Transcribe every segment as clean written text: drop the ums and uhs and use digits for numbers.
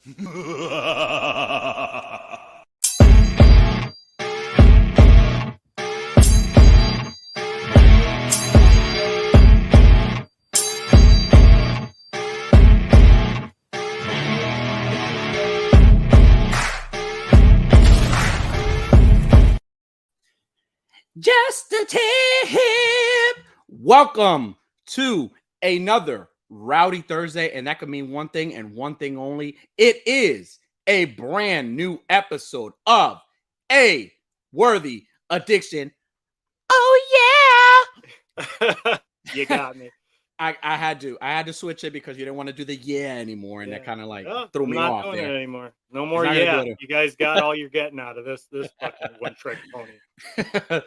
Just a tip. Welcome to another Rowdy Thursday, and that could mean one thing and one thing only. It is a brand new episode of A Worthy Addiction. Oh yeah. You got me. I had to switch it because you didn't want to do the anymore, and that kind of like threw me off doing there. It anymore. No more You guys got all you're getting out of this fucking one trick pony.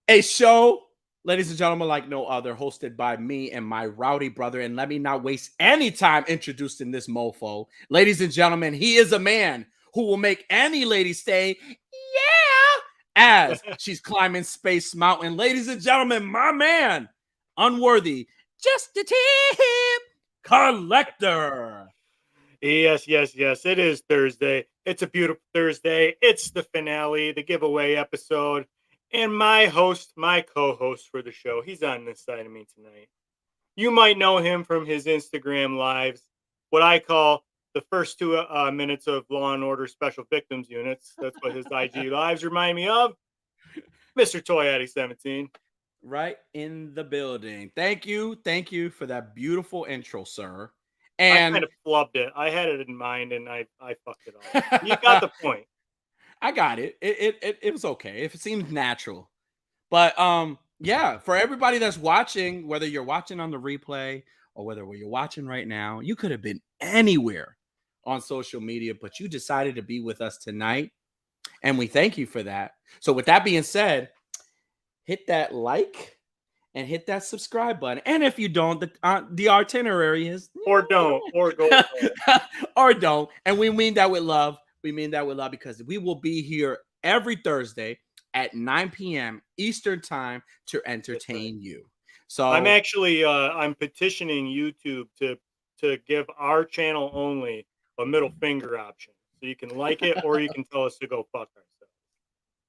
A show, ladies and gentlemen, like no other, hosted by me and my rowdy brother. And let me not waste any time introducing this mofo. Ladies and gentlemen, he is a man who will make any lady say, yeah, as she's climbing Space Mountain. Ladies and gentlemen, my man, unworthy, just a tip, collector. Yes. It is Thursday. It's a beautiful Thursday. It's the finale, the giveaway episode. And my co-host for the show, he's on this side of me tonight. You might know him from his Instagram lives, what I call the first 2 minutes of Law and Order Special Victims Units. That's what his IG lives remind me of. Mr. Toy Addy 17. Right in the building. Thank you for that beautiful intro, sir. And I kind of flubbed it. I had it in mind, and I fucked it up. You got the point. I got it. It was okay. If it seemed natural. But yeah, for everybody that's watching, whether you're watching on the replay or whether you're watching right now, you could have been anywhere on social media, but you decided to be with us tonight. And we thank you for that. So with that being said, hit that like and hit that subscribe button. And if you don't, the itinerary is or don't or go or don't. And we mean that with love. We mean that with love because we will be here every Thursday at 9 p.m. Eastern time to entertain you. So I'm actually I'm petitioning YouTube to give our channel only a middle finger option. So you can like it or you can tell us to go fuck ourselves.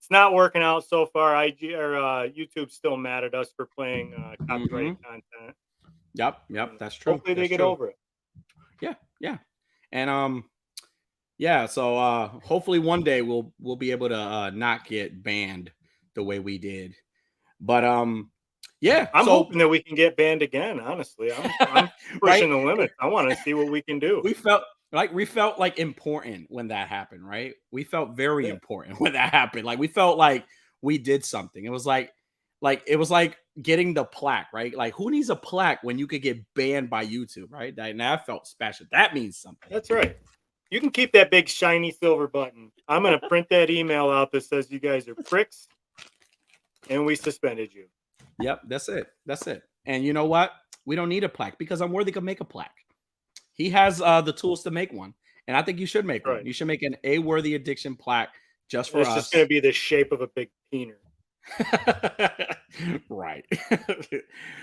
It's not working out so far. YouTube's still mad at us for playing copyrighted content. Yep, that's true. Hopefully they get over it. Yeah. And yeah, so hopefully one day we'll be able to not get banned the way we did. But yeah, I'm hoping that we can get banned again. Honestly, I'm pushing the limits. I want to see what we can do. We felt like important when that happened, right? We felt very important when that happened. Like we felt like we did something. It was like getting the plaque, right? Like who needs a plaque when you could get banned by YouTube, right? That felt special. That means something. That's right. You can keep that big shiny silver button. I'm going to print that email out that says you guys are pricks and we suspended you. Yep, that's it. And you know what? We don't need a plaque because Unworthy can make a plaque. He has the tools to make one. And I think you should make one. You should make an A Worthy Addiction plaque just for us. It's just going to be the shape of a big peener. Right.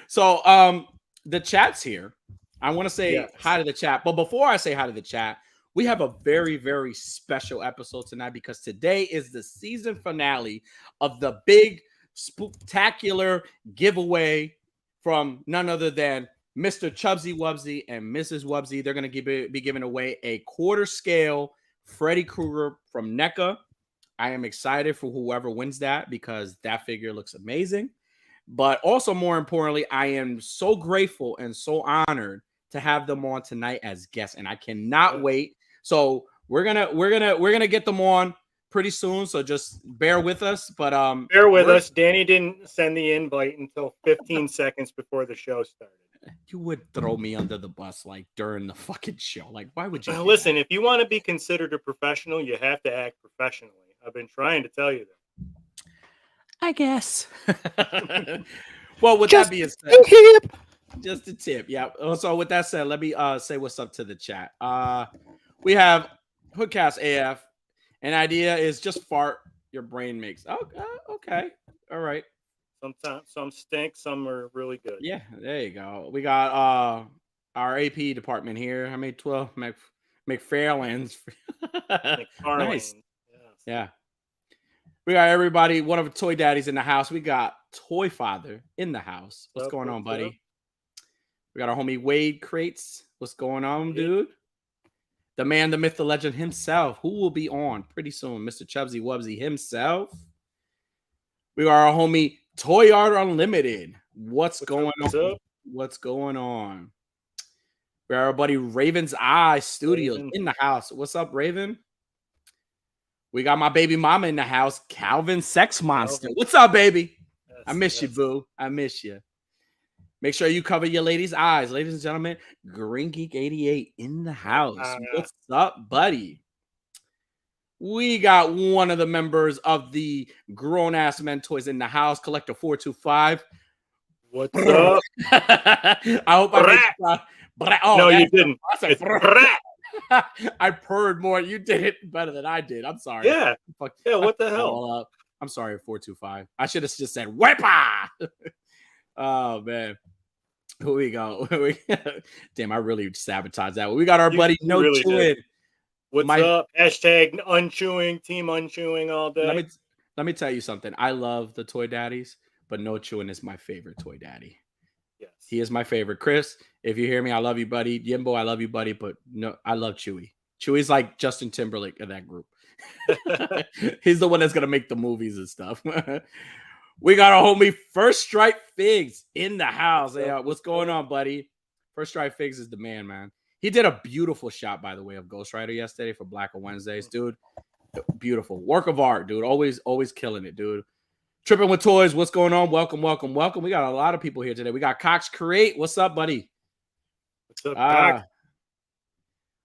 So the chat's here. I want to say hi to the chat. But before I say hi to the chat, we have a very, very special episode tonight because today is the season finale of the big spooktacular giveaway from none other than Mr. Chubzzy Wubzzy and Mrs. Wubzzy. They're going to be giving away a quarter scale Freddy Krueger from NECA. I am excited for whoever wins that because that figure looks amazing. But also more importantly, I am so grateful and so honored to have them on tonight as guests, and I cannot wait. So we're gonna get them on pretty soon. So just bear with us. But bear with us. Danny didn't send the invite until 15 seconds before the show started. You would throw me under the bus like during the fucking show. Like, why would you? Listen, if you want to be considered a professional, you have to act professionally. I've been trying to tell you that. I guess. Well, with that being said, just a tip. Yeah. So with that said, let me say what's up to the chat. We have Hoodcast AF. An idea is just fart your brain makes. Oh, okay. All right. Sometimes some stink, some are really good. Yeah, there you go. We got our AP department here. I made 12 McFarlane's. Nice. McFarlane. Yes. Yeah. We got everybody, one of the toy daddies in the house. We got Toy Father in the house. What's going on, buddy? Up? We got our homie Wade Crates. What's going on, dude? The man, the myth, the legend himself, who will be on pretty soon, Mr. Chubzzy Wubzzy himself. We got our homie Toy Art Unlimited. What's going on? What's going on? We got our buddy Raven's Eye Studios in the house. What's up, Raven? We got my baby mama in the house, Calvin Sex Monster. What's up, baby? Yes, I miss you, boo. I miss you. Make sure you cover your ladies' eyes. Ladies and gentlemen, Green Geek 88 in the house. What's up, buddy? We got one of the members of the Grown Ass Men Toys in the house, Collector 425. What's up? I hope I made Oh, no, you didn't. I purred more. You did it better than I did. I'm sorry. Yeah. Yeah, what the hell? I'm sorry, 425. I should have just said wepa. Oh man. Here we go. Damn, I really sabotaged that one. We got our buddy No really Chewing. What's up? Hashtag unchewing, team unchewing all day. Let me tell you something. I love the toy daddies, but No Chewing is my favorite toy daddy. Yes. He is my favorite. Chris, if you hear me, I love you, buddy. Yimbo, I love you, buddy. But no, I love Chewy. Chewy's like Justin Timberlake of that group. He's the one that's gonna make the movies and stuff. We got our homie First Stripe Figs in the house. Yeah, what's going on, buddy? First Stripe Figs is the man. He did a beautiful shot, by the way, of Ghost Rider yesterday for Black Wednesdays, dude. Beautiful work of art, dude. Always killing it, dude. Tripping with Toys. What's going on? Welcome. We got a lot of people here today. We got Cox Create. What's up, buddy? What's up, Cox?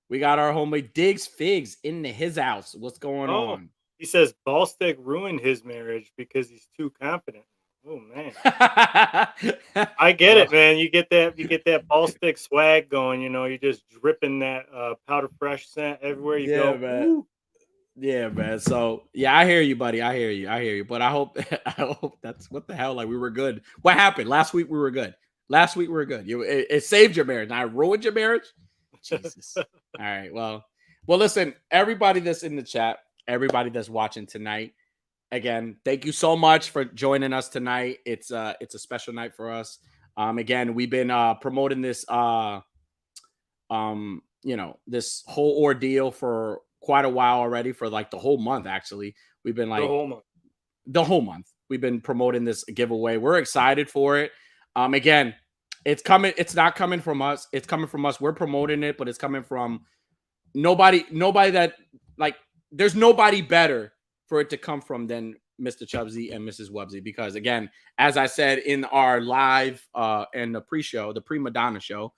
We got our homie Diggs Figs in his house. What's going on? He says Ballstick ruined his marriage because he's too confident. Oh man. I get it, man. You get that Ballstick swag going, you're just dripping that powder fresh scent everywhere you go. Man. Woo. Yeah, man. So yeah, I hear you, buddy. I hear you. But I hope that's what the hell. Like we were good. What happened? Last week we were good. It saved your marriage. Now I ruined your marriage. Jesus. All right. Well, listen, everybody that's in the chat, everybody that's watching tonight, again, thank you so much for joining us tonight. It's a special night for us. Again, we've been promoting this this whole ordeal for quite a while already, for like the whole month. Actually, we've been like the whole month. We've been promoting this giveaway. We're excited for it. Again, it's coming. It's not coming from us. It's coming from us. We're promoting it, but it's coming from nobody that like. There's nobody better for it to come from than Mr. Chubzzy and Ms Wubzzy, because again, as I said in our live and the pre-show, the pre-Madonna show,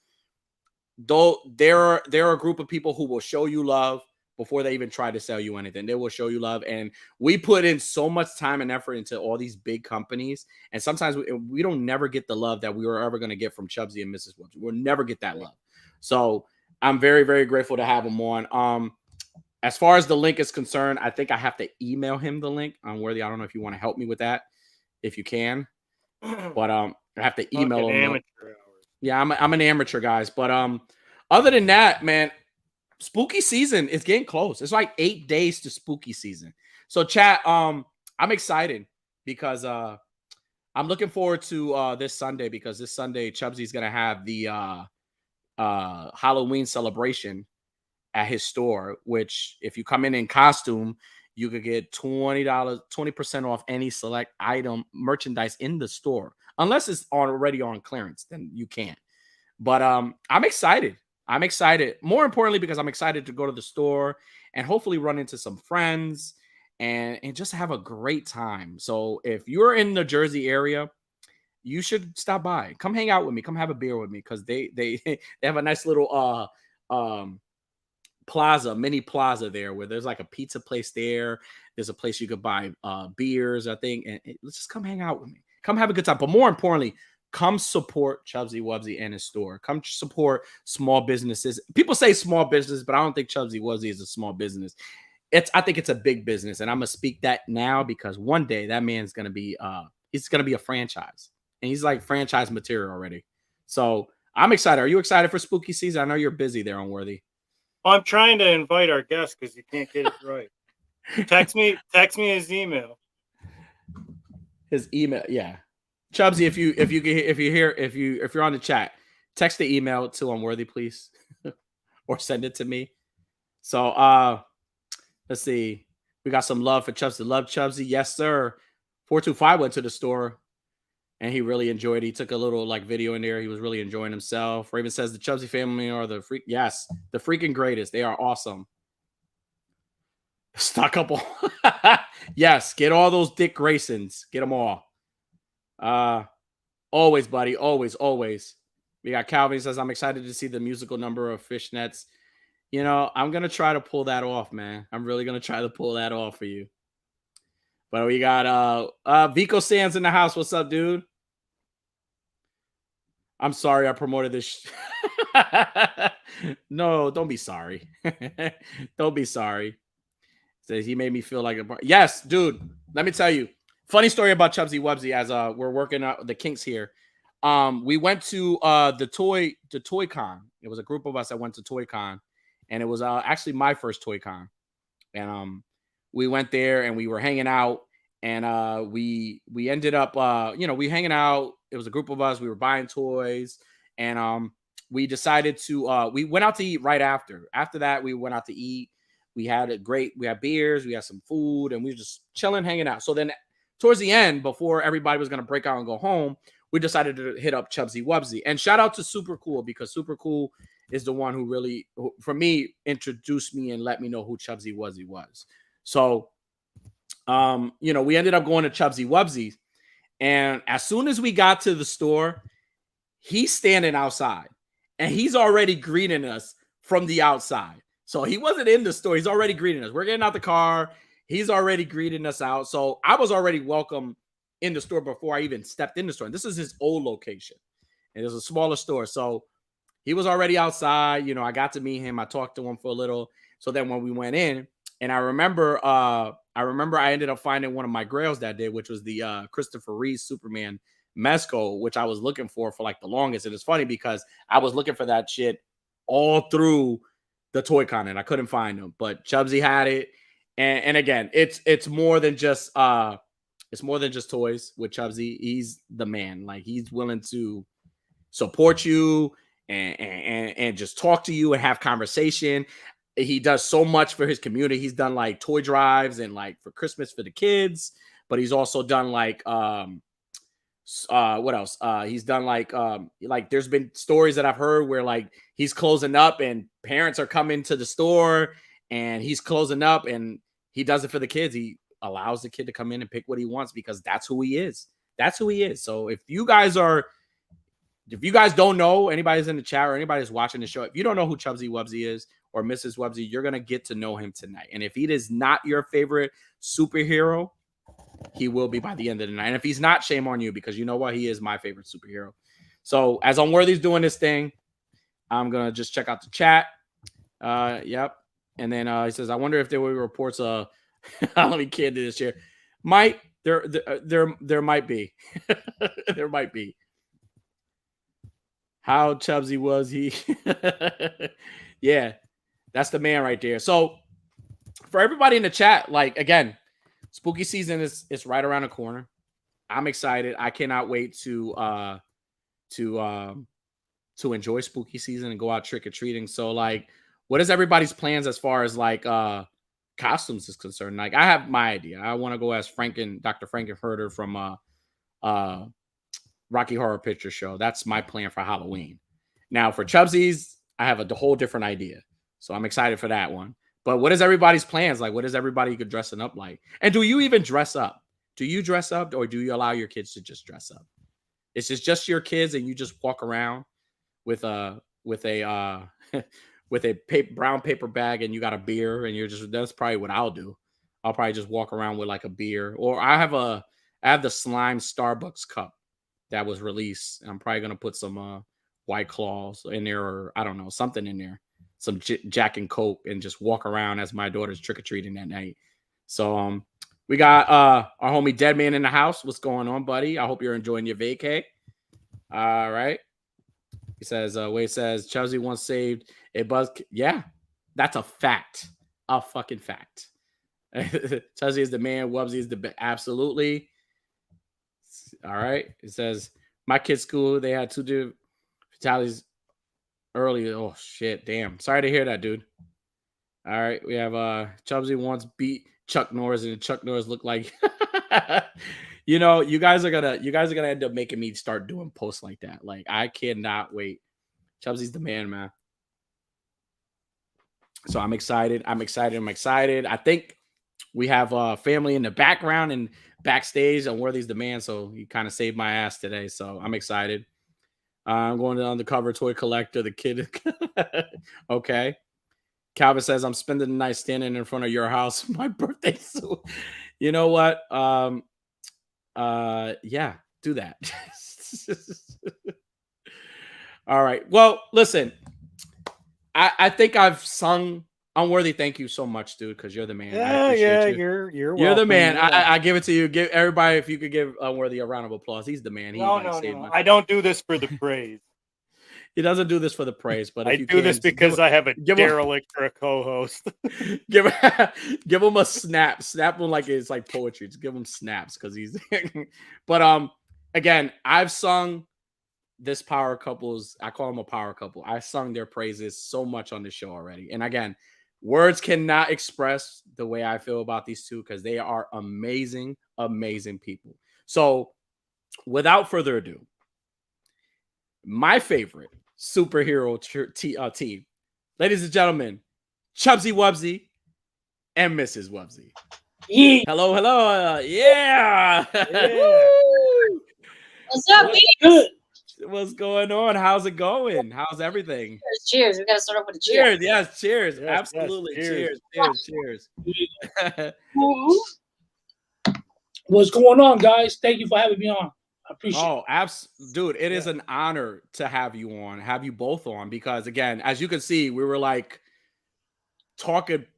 though they're a group of people who will show you love before they even try to sell you anything. They will show you love, and we put in so much time and effort into all these big companies, and sometimes we don't never get the love that we were ever going to get from Chubzzy and Ms Wubzzy. We'll never get that love. So I'm very, very grateful to have them on. As far as the link is concerned, I think I have to email him the link. Worthy, I don't know if you want to help me with that, if you can. But I have to email him. Yeah, I'm an amateur, guys. But other than that, man, spooky season is getting close. It's like 8 days to spooky season. So chat, I'm excited because I'm looking forward to this Sunday, because this Sunday Chubzy's gonna have the Halloween celebration at his store, which if you come in costume, you could get $20% off any select item merchandise in the store, unless it's already on clearance, then you can't. But I'm excited. More importantly, because I'm excited to go to the store and hopefully run into some friends and just have a great time. So if you're in the Jersey area, you should stop by. Come hang out with me. Come have a beer with me, because they have a nice little mini plaza there, where there's like a pizza place there. There's a place you could buy beers, I think, and let's just come hang out with me. Come have a good time. But more importantly, come support Chubzzy Wubzzy and his store. Come support small businesses. People say small business, but I don't think Chubzzy Wubzzy is a small business. I think it's a big business, and I'm gonna speak that now, because one day that man's gonna be he's gonna be a franchise, and he's like franchise material already. So I'm excited. Are you excited for spooky season? I know you're busy there, Unworthy. I'm trying to invite our guest because you can't get it right. Text me his email. His email, yeah. Chubzzy, if you're on the chat, text the email to Unworthy, please, or send it to me. So let's see. We got some love for Chubzzy. Love Chubzzy, yes sir. 425 went to the store and he really enjoyed it. He took a little like video in there. He was really enjoying himself. Raven says the Chubzzy family are the freak. Yes, the freaking greatest. They are awesome. Stock up all. Yes, get all those Dick Graysons. Get them all. Always, buddy. Always, always. We got Calvin says, I'm excited to see the musical number of fishnets. You know, I'm going to try to pull that off, man. I'm really going to try to pull that off for you. But we got Vico Sands in the house. What's up, dude? I'm sorry I promoted this. No, don't be sorry. Don't be sorry. Says he made me feel like a yes, dude. Let me tell you. Funny story about Chubzzy Wubzzy as we're working out the kinks here. We went to the Toy Con. It was a group of us that went to Toy Con, and it was actually my first Toy Con. And we went there and we were hanging out, and we ended up we hanging out. It was a group of us. We were buying toys, and we decided to we went out to eat right after. After that, we went out to eat. We had beers, we had some food, and we were just chilling, hanging out. So then towards the end, before everybody was going to break out and go home, we decided to hit up Chubzzy Wubzzy. And shout out to Super Cool, because Super Cool is the one who really, for me, introduced me and let me know who Chubzzy Wubzzy was. So, we ended up going to Chubzzy Wubzzy. And as soon as we got to the store, he's standing outside and he's already greeting us from the outside. So he wasn't in the store. He's already greeting us. We're getting out the car. He's already greeting us out. So I was already welcome in the store before I even stepped in the store. And this is his old location. And it was a smaller store. So he was already outside. I got to meet him. I talked to him for a little. So then when we went in, and I remember I ended up finding one of my grails that day, which was the Christopher Reeve Superman Mezco, which I was looking for like the longest. And it's funny because I was looking for that shit all through the Toy Con and I couldn't find them, but Chubzzy had it. And again, it's more than just toys with Chubzzy. He's the man. Like, he's willing to support you and just talk to you and have conversation. He does so much for his community. He's done like toy drives and like for Christmas for the kids, but he's also done like what else? He's done like there's been stories that I've heard where like he's closing up and parents are coming to the store and he's closing up and he does it for the kids. He allows the kid to come in and pick what he wants because that's who he is. That's who he is. So if you guys don't know, anybody's in the chat or anybody's watching the show, if you don't know who Chubzzy Wubzzy is or Mrs. Wubzzy, you're going to get to know him tonight. And if he is not your favorite superhero, he will be by the end of the night. And if he's not, shame on you, because you know what? He is my favorite superhero. So as Unworthy's doing this thing, I'm going to just check out the chat. Yep. And then he says, I wonder if there were reports of Halloween candy this year. There might be. There might be. How Chubzzy was he? Yeah, that's the man right there. So for everybody in the chat, like, again, spooky season is right around the corner. I'm excited. I cannot wait to enjoy spooky season and go out trick-or-treating. So like, what is everybody's plans as far as like costumes is concerned? Like, I have my idea. I want to go as Dr. Frankenfurter from Rocky Horror Picture Show. That's my plan for Halloween. Now for Chubzy's, I have a whole different idea. So I'm excited for that one. But what is everybody's plans? Like, what is everybody dressing up like? And do you even dress up? Do you dress up, or do you allow your kids to just dress up? It's just your kids and you just walk around with a brown paper bag and you got a beer and that's probably what I'll do. I'll probably just walk around with like a beer, or I have the slime Starbucks cup that was released. I'm probably going to put some White Claws in there, or I don't know, something in there, some Jack and Coke, and just walk around as my daughter's trick-or-treating that night. So we got our homie Deadman in the house. What's going on, buddy? I hope you're enjoying your vacay. All right. He says, Wade says, Chubzzy once saved a buzz. Yeah. That's a fact. A fucking fact. Chubzzy is the man. Wubzzy is the absolutely. All right. It says my kid's school. They had 2 fatalities early. Oh shit. Damn. Sorry to hear that, dude. All right. We have Chubzzy once beat Chuck Norris, and Chuck Norris looked like you guys are gonna end up making me start doing posts like that. Like I cannot wait. Chubzy's the man, man. So I'm excited. I think we have family in the background and backstage on Worthy's the man. So he kind of saved my ass today. So I'm excited. I'm going to undercover toy collector. The kid. Okay. Calvin says I'm spending the night standing in front of your house. My birthday. So you know what? Yeah, do that. All right. Well, listen. I think I've sung Unworthy. Thank you so much, dude, because you're the man. I appreciate you. You're You're the man. Yeah. I give it to you. Give everybody, if you could give Unworthy a round of applause. He's the man. No. I don't do this for the praise. He doesn't do this for the praise, but if I you do this because I have a derelict for a co-host. give him a snap. Snap him like it's like poetry. Just give him snaps because he's. But again, I've sung this power couple's. I call them a power couple. I sung their praises so much on the show already, and again, words cannot express the way I feel about these two because they are amazing, amazing people. So, without further ado, my favorite superhero team, ladies and gentlemen, Chubzzy Wubzzy and Mrs. Wubzzy. Yeah. Hello. Yeah. What's up, good? What's going on? How's it going? How's everything? Cheers. We got to start off with a cheers. Yes, cheers. Yes, absolutely. Yes, cheers. What's going on, guys? Thank you for having me on. I appreciate it. Dude, it is an honor to have you both on, because again, as you can see, we were like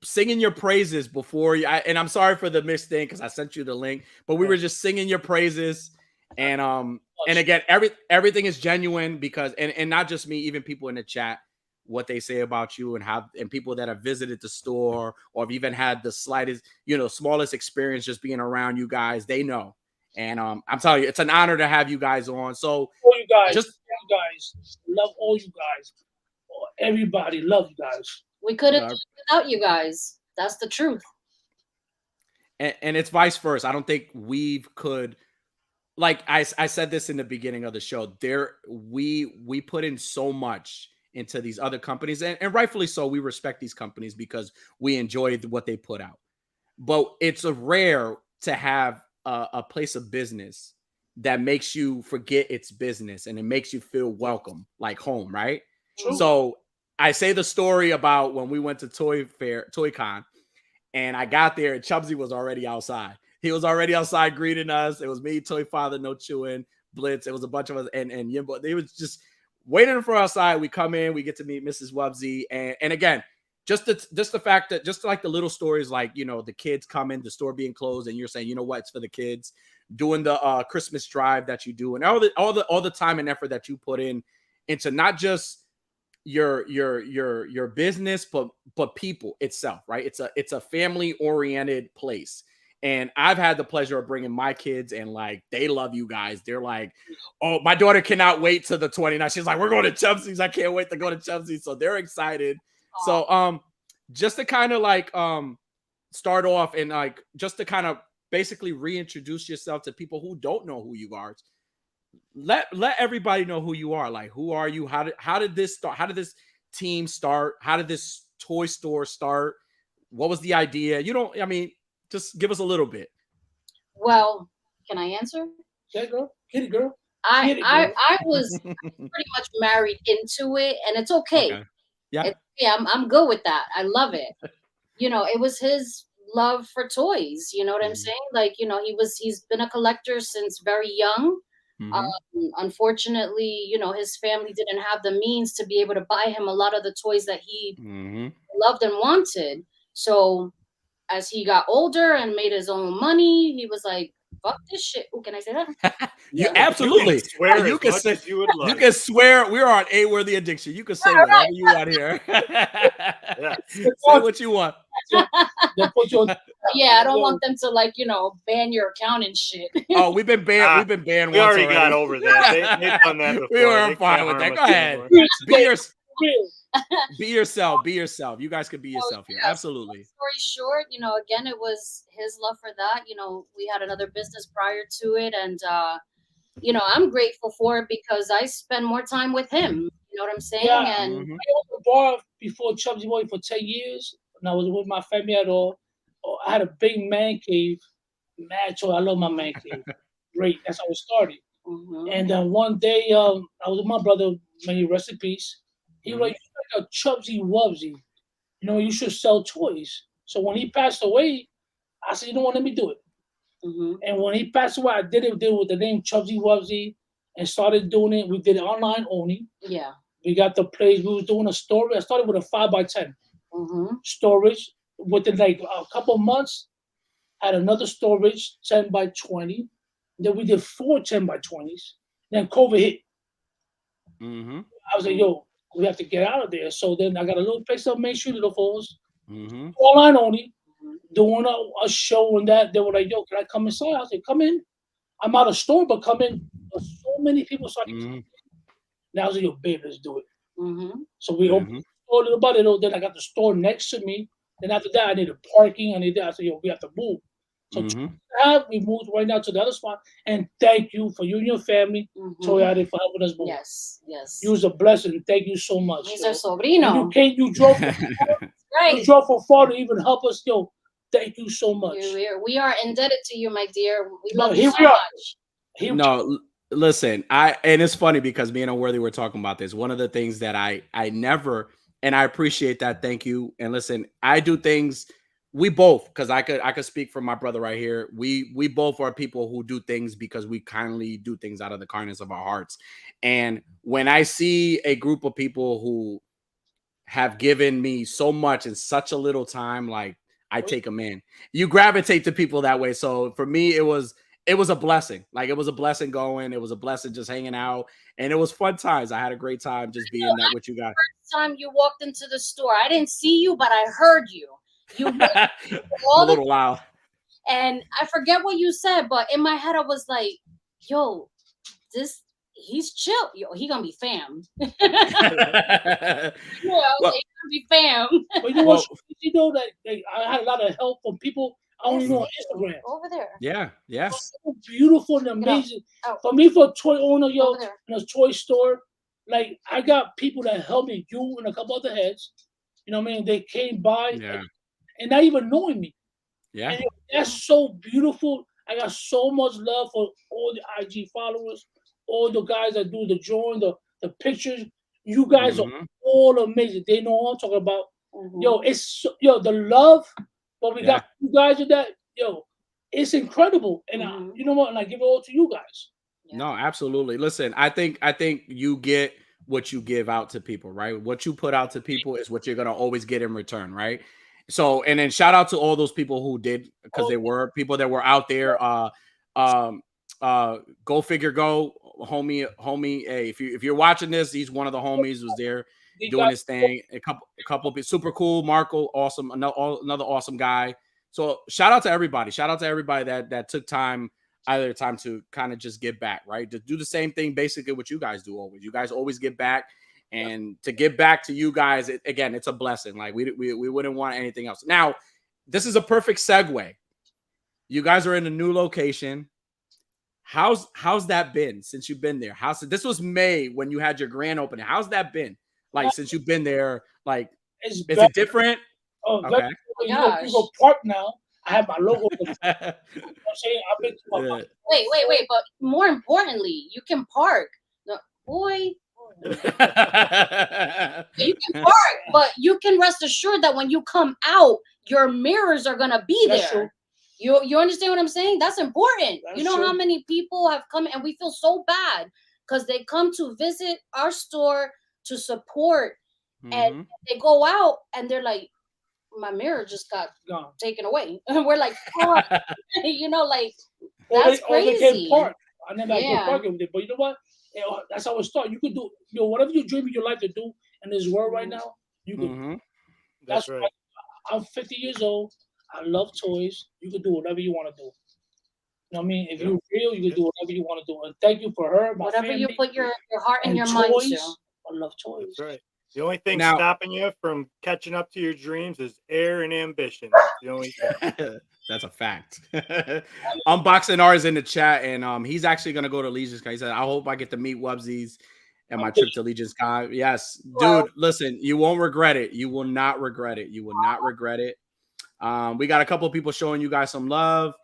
singing your praises before you. And I'm sorry for the missed thing because I sent you the link, but we were just singing your praises. And again, everything is genuine because and not just me, even people in the chat, what they say about you and people that have visited the store or have even had the slightest, smallest experience just being around you guys, they know. And I'm telling you, it's an honor to have you guys on. So you guys, love all you guys. Everybody love you guys. We couldn't do it without you guys. That's the truth. And it's vice versa. I don't think we could. Like I said this in the beginning of the show, we put in so much into these other companies, and rightfully so. We respect these companies because we enjoy what they put out. But it's rare to have a place of business that makes you forget it's business and it makes you feel welcome, like home, right? True. So I say the story about when we went to ToyCon, and I got there and Chubzzy was already outside. He was already outside greeting us. It was me, Toy Father, No Chewing, Blitz. It was a bunch of us and Yimbo. They was just waiting for us outside. We come in, we get to meet Mrs. Wubzzy. And again, just the fact that just like the little stories, like, the kids come in, the store being closed, and you're saying, you know what, it's for the kids, doing the Christmas drive that you do, and all the time and effort that you put into not just your business, but people itself, right? It's a family oriented place. And I've had the pleasure of bringing my kids, and like, they love you guys. They're like, oh, my daughter cannot wait to the 29th. She's like, we're going to Chubzzy's. I can't wait to go to Chubzzy's. So they're excited. Aww. So just to kind of like start off and like just to kind of basically reintroduce yourself to people who don't know who you are. Let everybody know who you are. Like, who are you? How did this start? How did this team start? How did this toy store start? What was the idea? Just give us a little bit. Well, can I answer? Yeah, girl. Get it, girl. I was pretty much married into it, and it's okay. Yeah. I'm good with that. I love it. It was his love for toys. You know what I'm saying? Like, he's been a collector since very young. Unfortunately, his family didn't have the means to be able to buy him a lot of the toys that he loved and wanted. So as he got older and made his own money, he was like, fuck this shit. Ooh, can I say that? You Yeah. absolutely You can swear you as can much say as you would like. you can swear. We're on A-worthy addiction. You can say whatever you want here. Yes. Say what you want. They put you on. Yeah, I don't want them to like, you know, ban your account and shit. Oh, we've been banned. We've been banned We once already got over that. They've done that before. We were They fine can't with that. harm Go us ahead. anymore. Be your, Real. be yourself. Be yourself. You guys could be yourself here. Yeah, Absolutely. so long story short, you know, again, it was his love for that. You know, we had another business prior to it, and you know, I'm grateful for it because I spend more time with him. You know what I'm saying? Yeah. And I owned a bar before Chubzzy Boy for 10 years, and I was with my family at all. Oh, I had a big man cave. Mad toy. I love my man cave. Great. That's how it started. And then one day, I was with my brother, may he rest in peace. He was like, "You're like a Chubzzy Wubzzy. You know, you should sell toys." So when he passed away, I said, "You know what? Let me do it." And when he passed away, I did it with the name Chubzzy Wubzzy and started doing it. We did it online only. yeah. We got the place. We was doing a storage. I started with a 5x10 storage. Within like a couple months, had another storage 10x20. Then we did 4 10x20s. Then COVID hit. I was like, "Yo, we have to get out of there." So then I got a little place on Main Street, Little Falls, online only, doing a show and that. They were like, "Yo, can I come inside?" I was like, "Come in. I'm out of store, but come in." But so many people started. Now I was like, "Yo, babe, let's do it." So we opened the store little by little. Then I got the store next to me. Then after that, I needed parking. I needed that. I said, "Yo, we have to move." So we moved right now to the other spot. And thank you for you and your family, Toyota, for helping us move. Yes, yes. You was a blessing. Thank you so much. He's yo. our sobrino. And you came, you drove from far, Right. you drove from far to even help us. Yo, thank you so much. We are indebted to you, my dear. We No, love here you so we are. much. No, listen, and it's funny because me and Unworthy were talking about this. One of the things that I never, and I appreciate that. Thank you. And listen, I do things. We both, because I could speak for my brother right here. We both are people who do things because we kindly do things out of the kindness of our hearts. And when I see a group of people who have given me so much in such a little time, like I take them in. You gravitate to people that way. So for me, it was a blessing. Like it was a blessing going. It was a blessing just hanging out, and it was fun times. I had a great time just being that with you guys. First time you walked into the store, I didn't see you, but I heard you. You a little loud. And I forget what you said, but in my head I was like, "Yo, he's chill. Yo, he gonna be fam." Yeah, he's gonna be fam. But you know what? You know that I had a lot of help from people I only know on Instagram. Over there. Yeah. So beautiful and amazing. For me, for a toy owner, yo, in a toy store, like I got people that helped me, you and a couple other heads. You know what I mean? They came by and not even knowing me. Yeah. And that's so beautiful. I got so much love for all the IG followers, all the guys that do the drawing, the pictures. You guys are all amazing. They know what I'm talking about. Yo, it's the love, but we got you guys with that. Yo, it's incredible. And you know what? And I give it all to you guys. No, absolutely. Listen, I think you get what you give out to people, right? What you put out to people is what you're gonna always get in return, right? So, and then shout out to all those people who did, because there were people that were out there. Go figure, go homie. Hey, if you're watching this, he's one of the homies who's there doing his thing. A couple of super cool. Marco, awesome, another awesome guy. So shout out to everybody. Shout out to everybody that took time, either time to kind of just give back, right? To do the same thing, basically what you guys do always. You guys always give back. And to give back to you guys, again, it's a blessing. Like we wouldn't want anything else. Now, this is a perfect segue. You guys are in a new location. How's that been since you've been there? This was May when you had your grand opening. How's that been? Like since you've been there, like is it different? Oh, okay. You go park now. I have my logo. I'm saying I've been to my wait. But more importantly, you can park. No, boy. You can park, but you can rest assured that when you come out, your mirrors are gonna be there. You understand what I'm saying? That's important. You know how many people have come and we feel so bad because they come to visit our store to support, and they go out and they're like, my mirror just got taken away. And we're like, oh. You know, like That's or they crazy. can park. I never had to park over there. But you know what? That's how it starts. You could do, whatever you dream in your life to do in this world right now, you could. That's right. I'm 50 years old. I love toys. You can do whatever you want to do. You know what I mean? If you're real, you can do whatever you want to do. And thank you for her, my whatever family, you put your heart and your toys. mind to. I love toys. That's right. The only thing stopping you from catching up to your dreams is air and ambition. That's the only thing. That's a fact. Unboxing R is in the chat, and he's actually gonna go to Legion's Con. He said, "I hope I get to meet Wubzzy's and my trip to Legion's Con." Yes, dude. Listen, you won't regret it. You will not regret it. You will not regret it. We got a couple of people showing you guys some love.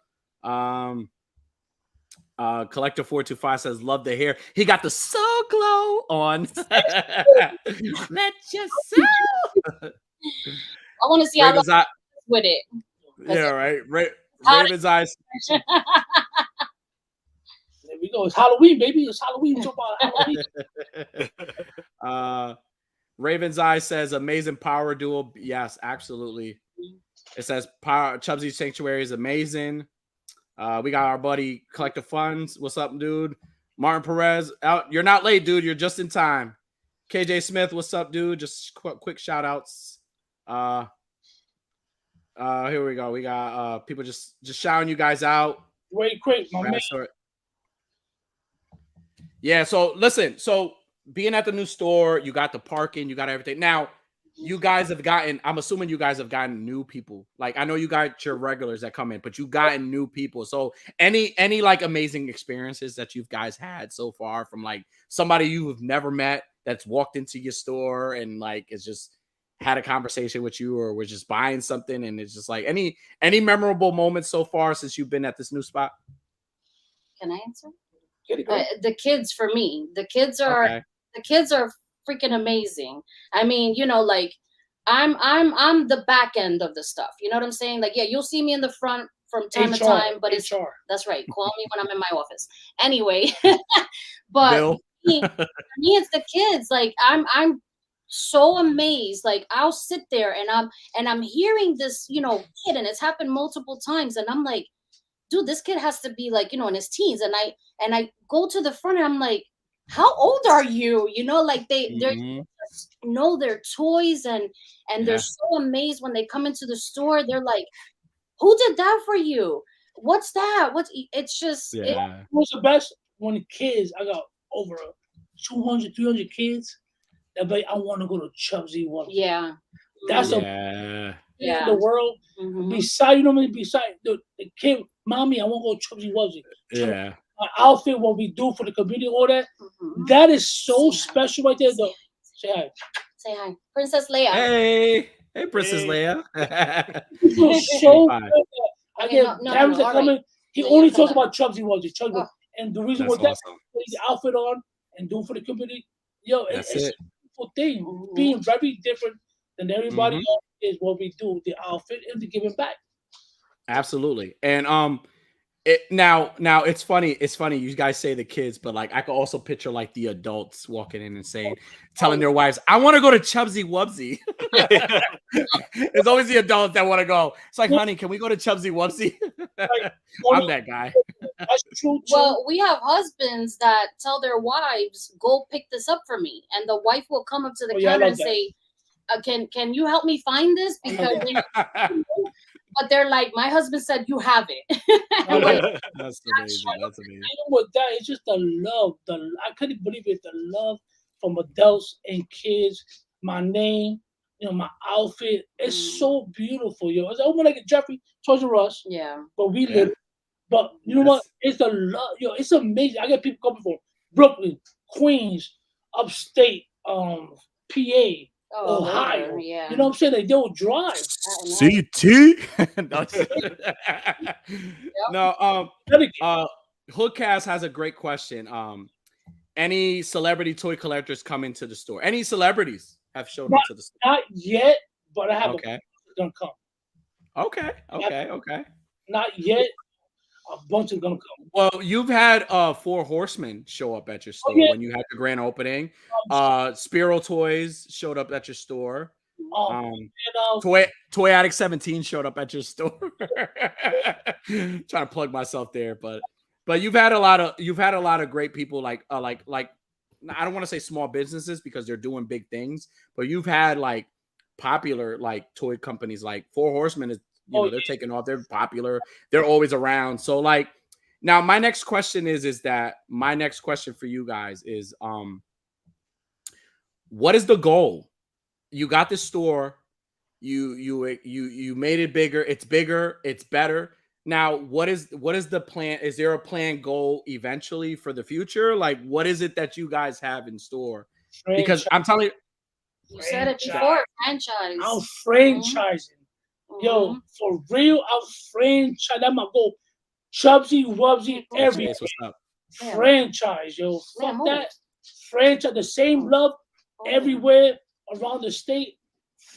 Collector 425 says, "Love the hair." He got the soul glow on. Let your soul. I want to see how long with it. Yeah, right. Raven's eyes. There we go. It's Halloween, baby. It's Halloween. It's about Halloween. Raven's Eye says, "Amazing power duo." Yes, absolutely. It says, Chubzzy Sanctuary is amazing. We got our buddy Collective Funds. What's up, dude? Martin Perez out. You're not late, dude. You're just in time. KJ Smith, what's up, dude? Just quick shout outs. Here we go. We got people just shouting you guys out. Great, my man. Yeah, so listen, so being at the new store, you got the parking, you got everything. Now, you guys have gotten, I'm assuming you guys have gotten new people. Like, I know you got your regulars that come in, but you gotten new people. So any like amazing experiences that you guys had so far from like somebody you've never met that's walked into your store and like is just had a conversation with you or was just buying something, and it's just like any memorable moments so far since you've been at this new spot? Can I answer? The kids, for me, the kids are freaking amazing. I mean, you know, like I'm the back end of the stuff. You know what I'm saying? Like, yeah, you'll see me in the front from time to time, but it's that's right. Call me when I'm in my office. Anyway, but me, it's the kids. Like I'm so amazed. Like I'll sit there and I'm hearing this, you know, kid, and it's happened multiple times, and I'm like, dude, this kid has to be like, you know, in his teens. And I go to the front and I'm like, how old are you? You know, like they just know their toys and they're so amazed when they come into the store. They're like, who did that for you? What's that? It's just what's the best when the kids, I got over 200, 300 kids. They're like, I want to go to Chubzzy Wubzzy. Yeah. That's in the world. Beside, you know what I mean? Beside the kid, mommy, I want to go Chubzzy Wubzzy. Yeah. My outfit, what we do for the community, all that. That is so special right there. Though. Say hi. Say hi. Princess Leia. Hey, Princess Leia. So good. I get parents that come in. He only talks about Chubzzy Wubzzy. And the reason why that put the outfit on and do for the community, yo, it's a beautiful thing. Being very different than everybody else is what we do, the outfit and the giving back. Absolutely. And now it's funny you guys say the kids, but like I could also picture like the adults walking in and telling their wives, I want to go to Chubzzy Wubzzy. It's always the adults that want to go. It's like, honey, can we go to Chubzzy Wubzzy? I'm that guy. That's true. Well, we have husbands that tell their wives, go pick this up for me, and the wife will come up to the counter and say, can you help me find this? Because but they're like, my husband said you have it. That's amazing. That's amazing. You know what? That is just the love. I couldn't believe it. The love from adults and kids. My name, you know, my outfit. It's so beautiful, yo. It's almost like a Jeffrey Toys R Us. Yeah. But we live. But you know what? It's the love, yo. It's amazing. I get people coming from Brooklyn, Queens, upstate, PA. Ohio, you know what I'm saying? Like, they'll drive. CT. No, Hoodcast has a great question. Any celebrity toy collectors come into the store? Any celebrities have shown up to the store? Not yet, but I have gonna come. Okay. Not yet. A bunch of gonna come. Well, you've had 4 Horsemen show up at your store when you had the grand opening. Spiro Toys showed up at your store. Toy Addict 17 showed up at your store. Trying to plug myself there, but you've had a lot of great people like I don't want to say small businesses because they're doing big things, but you've had like popular like toy companies like Four Horsemen is they're taking off, they're popular, they're always around. So like now my next question for you guys is what is the goal? You got this store, you made it bigger, it's better. Now, what is the plan? Is there a plan goal eventually for the future? Like, what is it that you guys have in store? Because I'm telling you, you said it before, franchise. I'm franchising. Yo, for real, I'm franchising. I'm gonna go Chubzzy, Wubzzy, everywhere. What's up? Franchise, yo. Fuck that. Franchise, the same love everywhere around the state.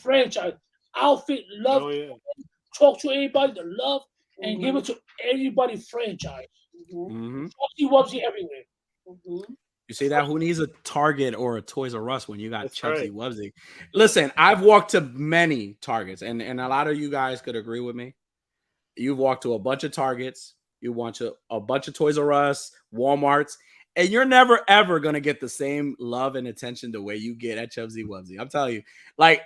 Franchise. Outfit, love. Talk to everybody, the love, and give it to everybody. Franchise. Chubzzy, Wubzzy everywhere. You see that? Who needs a Target or a Toys R Us when you got Chubzzy Wubzzy? Listen, I've walked to many Targets, and a lot of you guys could agree with me. You've walked to a bunch of Targets, you want to a bunch of Toys R Us, Walmarts, and you're never ever gonna get the same love and attention the way you get at Chubzzy Wubzzy. I'm telling you, like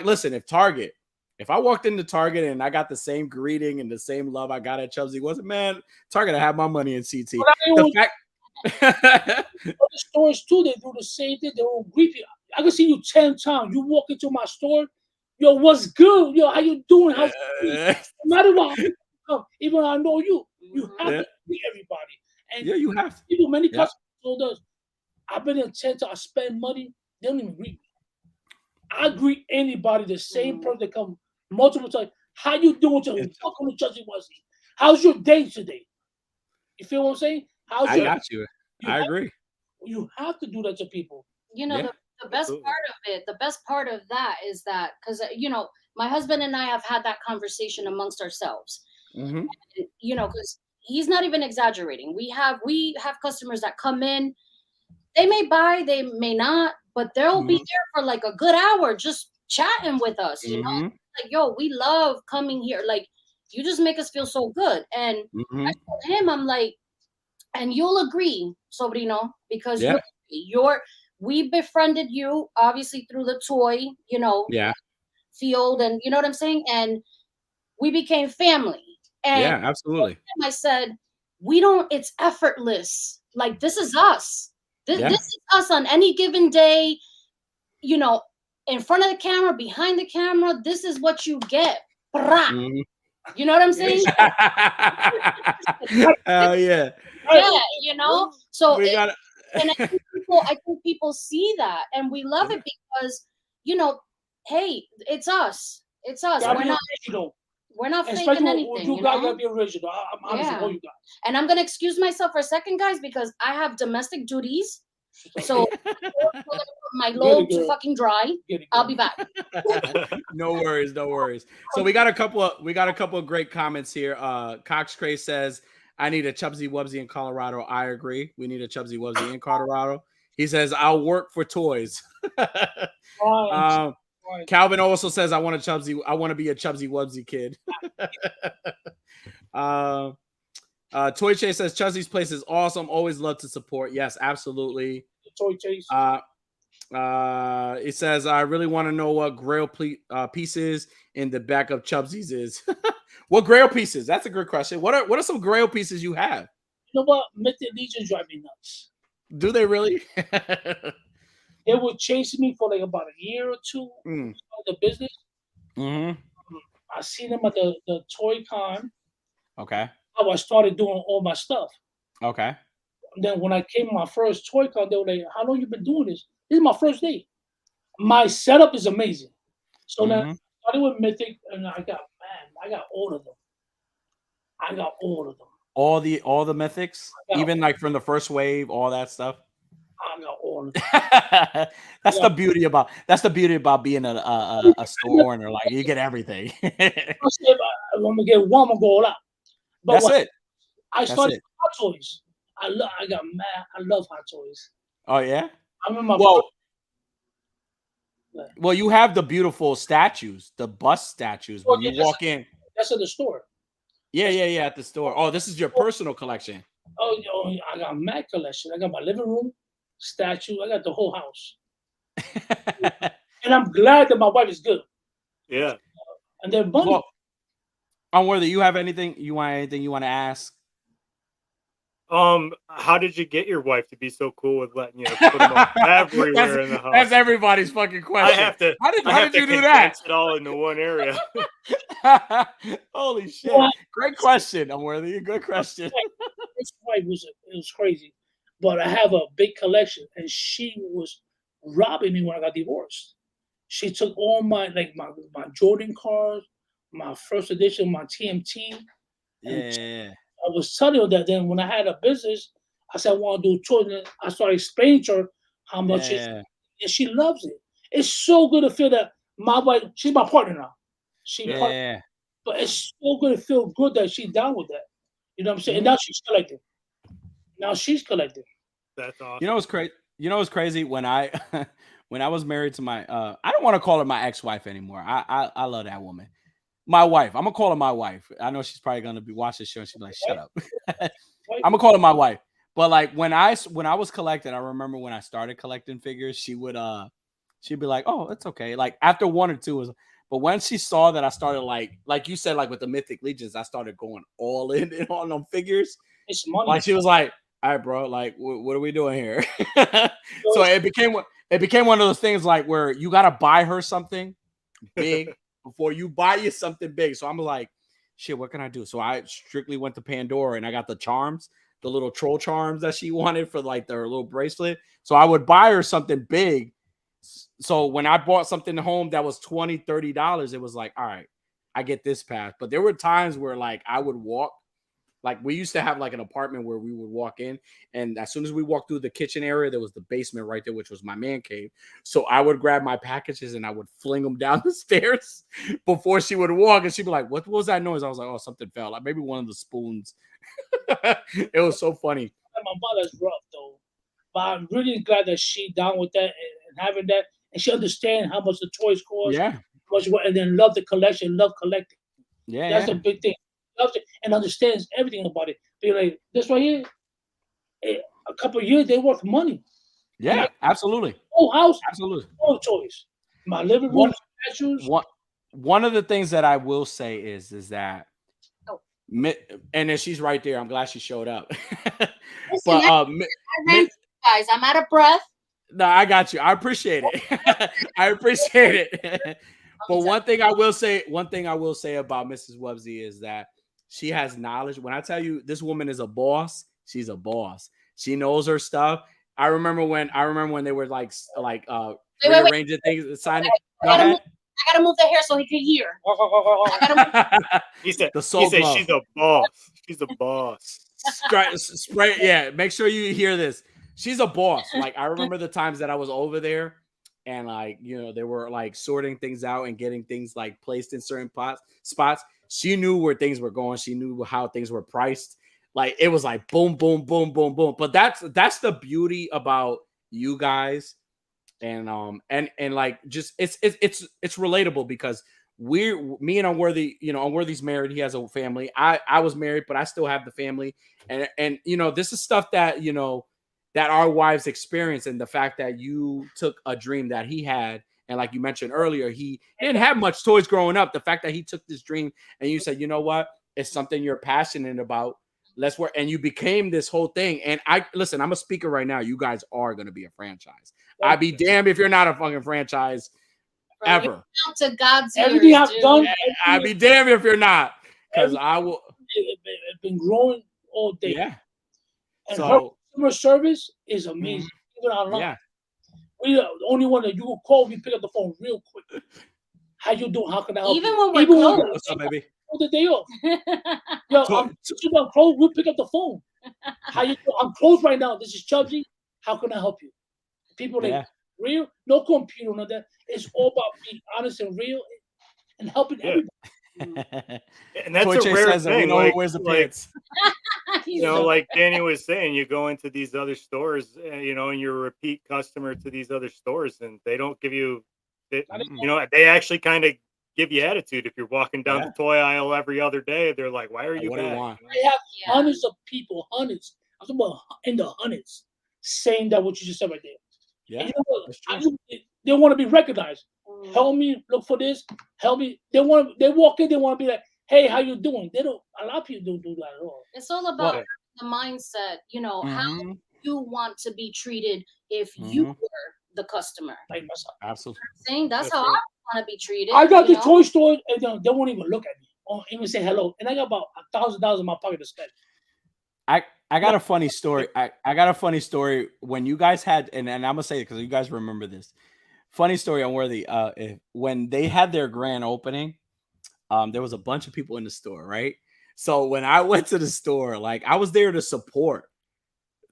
listen, if I walked into Target and I got the same greeting and the same love I got at Chubzzy Wubzzy, man, Target, I have my money in CT. The fact. Other stores too, they do the same thing. They're all creepy. I can see you 10 times. You walk into my store, yo, what's good? Yo, how you doing? How's no matter what, even though I know you, you have to greet everybody. And you have to. People, many customers told us, I've been in 10 times, I spend money, they don't even greet me. I greet anybody, the same person that come multiple times. How you doing today? Welcome to Chubzzy Wubzzy. How's your day today? You feel what I'm saying? I got you. I agree. You have to do that to people. You know, the best part of that is that because my husband and I have had that conversation amongst ourselves. And, because he's not even exaggerating. We have customers that come in, they may buy, they may not, but they'll be there for like a good hour just chatting with us. You know, like, yo, we love coming here. Like, you just make us feel so good. And I told him, I'm like, and you'll agree, sobrino, because we befriended you obviously through the toy, field, and you know what I'm saying, and we became family. And absolutely. I said, it's effortless. Like, this is us. This is us on any given day. In front of the camera, behind the camera. This is what you get. You know what I'm saying? Hell yeah. Yeah, so and I think people see that, and we love it because hey, it's us. We're not faking anything. You guys gotta be original. I'm honest with all you guys. And I'm gonna excuse myself for a second, guys, because I have domestic duties. So my load to fucking dry. I'll be back. No worries. So we got a couple of great comments here. Cox Cray says, I need a Chubzzy Wubzzy in Colorado. I agree. We need a Chubzzy Wubzzy in Colorado. He says, I'll work for toys. Calvin also says, I want to be a Chubzzy Wubzzy kid. Toy Chase says, Chubzy's place is awesome. Always love to support. Yes, absolutely. Toy Chase. It says, I really want to know what grail pieces in the back of Chubzy's is. What grail pieces? That's a good question. What are some grail pieces you have? You know what? Mythic Legion drive me nuts. Do they really? They were chasing me for like about a year or two of the business. I seen them at the Toy Con. Okay. How I started doing all my stuff. Okay. And then when I came to my first Toy Con, they were like, how long you been doing this? This is my first day. My setup is amazing. So then I started with Mythic, and I got all of them. All the mythics? Even like from the first wave, all that stuff? I got all of them. That's the beauty about being a store owner. Like, you get everything. I'm gonna get one, I'm gonna go all out. But That's it. I started with Hot Toys. I love Hot Toys. Oh yeah? I remember Well, you have the beautiful statues, the bust statues. When you walk in, that's at the store. Yeah, at the store. Oh, this is your personal collection. Oh, I got mad collection. I got my living room statue. I got the whole house. And I'm glad that my wife is good. Yeah. And they're money. Well, Unworthy, you have anything you want to ask? How did you get your wife to be so cool with letting you put them up everywhere in the house? That's everybody's fucking question. I have to. How did you do that? It all into one area. Holy shit! Great question, Unworthy. Good question. This wife was crazy, but I have a big collection, and she was robbing me when I got divorced. She took all my Jordan cards, my first edition, my TMT. Yeah. I was telling her that then when I had a business, I said I want to do tours. I started explaining to her how much it is, and she loves it. It's so good to feel that my wife, she's my partner now. But it's so good to feel good that she's down with that. You know what I'm saying? And now she's collecting. That's awesome. You know what's crazy? When I was married to my I don't want to call her my ex-wife anymore. I love that woman. My wife. I'm gonna call her my wife. I know she's probably gonna be watching the show and she'll be like, shut up. I'm gonna call her my wife. But like when I was collecting, I remember when I started collecting figures, she'd be like, oh, it's okay. Like after one or two but when she saw that I started like you said, like with the Mythic Legions, I started going all in on them figures. It's money. Like she was like, all right, bro, like what are we doing here? So it became one of those things like where you gotta buy her something big before you buy you something big. So I'm like, shit, what can I do? So I strictly went to Pandora and I got the charms, the little troll charms that she wanted for like their little bracelet. So I would buy her something big. So when I bought something home that was $20, $30, it was like, all right, I get this path. But there were times where like I would walk. Like we used to have like an apartment where we would walk in, and as soon as we walked through the kitchen area, there was the basement right there, which was my man cave. So I would grab my packages and I would fling them down the stairs before she would walk, and she'd be like, "What was that noise?" I was like, "Oh, something fell. Like maybe one of the spoons." It was so funny. My mother's rough though, but I'm really glad that she down with that and having that, and she understands how much the toys cost. Yeah. And then love the collection, love collecting. Yeah, that's a big thing. Loves it and understands everything about it. Be like this right here. A couple of years they worth money. Yeah, absolutely. Whole house, absolutely. All toys. My living room statues. One of the things that I will say is that, and then she's right there. I'm glad she showed up. Listen, guys, I'm out of breath. No, I got you. I appreciate it. I appreciate it. But one thing I will say about Mrs. Wubzzy is that she has knowledge. When I tell you this woman is a boss, she's a boss. She knows her stuff. I remember when they were rearranging things, signing. I gotta move the hair so he can hear. He said she's a boss. She's a boss. Spray, yeah. Make sure you hear this. She's a boss. Like I remember the times that I was over there. And like, they were like sorting things out and getting things like placed in certain spots. She knew where things were going. She knew how things were priced. Like it was like boom, boom, boom, boom, boom. But that's the beauty about you guys, and like just it's relatable because me and Unworthy, Unworthy's married. He has a family. I was married, but I still have the family. And this is stuff that that our wives experience, and the fact that you took a dream that he had, and like you mentioned earlier, he didn't have much toys growing up. The fact that he took this dream and you said, you know what, it's something you're passionate about. Let's work, and you became this whole thing. And listen, I'm a speaker right now. You guys are going to be a franchise. I'd be damned if you're not a fucking franchise ever. To God's everything I've done. I'd be damned if you're not, because I will. It's been growing all day. Yeah. And her customer service is amazing. Even online. Yeah. We are the only one that you will call. We pick up the phone real quick. How you doing? How can I help even you? When we're closed. What's up, baby? The day off. Yo, I'm closed. We'll pick up the phone. How you doing? I'm closed right now. This is Chubzzy. How can I help you? People like real, no computer, no that. It's all about being honest and real and helping everybody. And that's a rare thing. Where's the pants? Like Danny was saying, you go into these other stores, and you're a repeat customer to these other stores, and they don't give you They actually kind of give you attitude if you're walking down the toy aisle every other day. They're like, "Why are you back?" I have hundreds of people, hundreds. I'm talking about in the hundreds, saying that what you just said right there. Yeah, you know what? They want to be recognized. Help me look for this. Help me. They walk in. They want to be like, "Hey, how you doing?" They don't. A lot of people don't do that at all. It's all about the mindset. How you want to be treated if you were the customer. Like myself. Absolutely. Saying that's how I want to be treated. I got the toy store and they won't even look at me or even say hello. And I got about $1,000 in my pocket to spend. I got a funny story. I got a funny story when you guys had, and I'm gonna say it because you guys remember this. Funny story on Worthy. When they had their grand opening, there was a bunch of people in the store, right? So when I went to the store, like I was there to support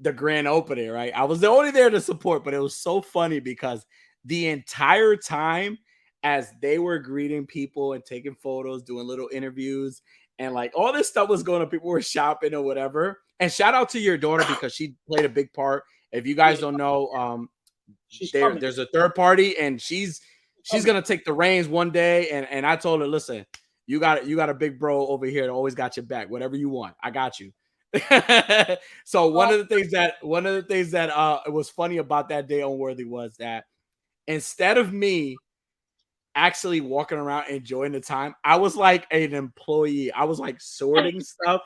the grand opening, right? I was only there to support, but it was so funny because the entire time as they were greeting people and taking photos, doing little interviews, and like all this stuff was going on, people were shopping or whatever. And shout out to your daughter because she played a big part. If you guys don't know, there's a third party and she's gonna take the reins one day. And I told her, listen, you got a big bro over here that always got your back. Whatever you want, I got you. So one of the things that was funny about that day on Worthy was that instead of me actually walking around enjoying the time, I was like an employee. I was like sorting stuff.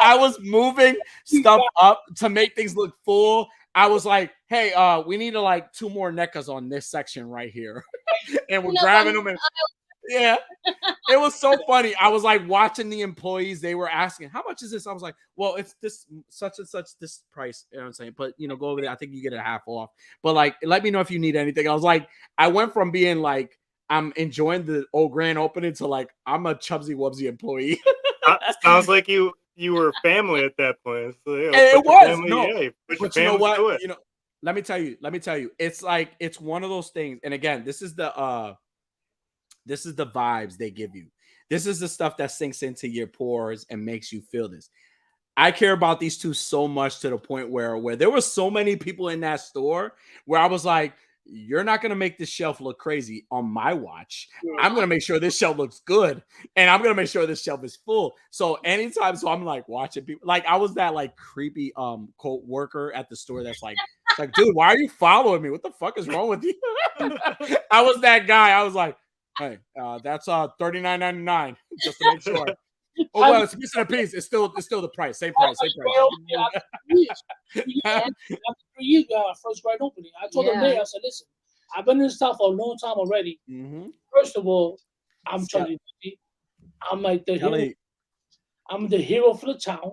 I was moving stuff up to make things look full. I was like, hey, we need to like 2 more NECAs on this section right here. And we're grabbing them and yeah, it was so funny. I was like watching the employees. They were asking, how much is this? I was like, well, it's this such and such this price. You know what I'm saying? But go over there. I think you get it half off. But like, let me know if you need anything. I was like, I went from being like, I'm enjoying the old grand opening to like, I'm a Chubzzy Wubzzy employee. Sounds like you were family at that point. So, it was. But you know what? Let me tell you. It's like, it's one of those things. And again, this is the vibes they give you. This is the stuff that sinks into your pores and makes you feel this. I care about these two so much to the point where there were so many people in that store where I was like, you're not going to make this shelf look crazy on my watch. I'm going to make sure this shelf looks good. And I'm going to make sure this shelf is full. So I'm like watching people. Like I was that like creepy co-worker at the store that's like, dude, why are you following me? What the fuck is wrong with you? I was that guy. I was like, hey, that's $39.99 just to make sure. Oh well, it's a piece and a piece. It's still the price. Same price. After 3 years, first grand opening, I told them there. I said, listen, I've been in this town for a long time already. First of all, I'm trying to. I'm like the hero. I'm the hero for the town.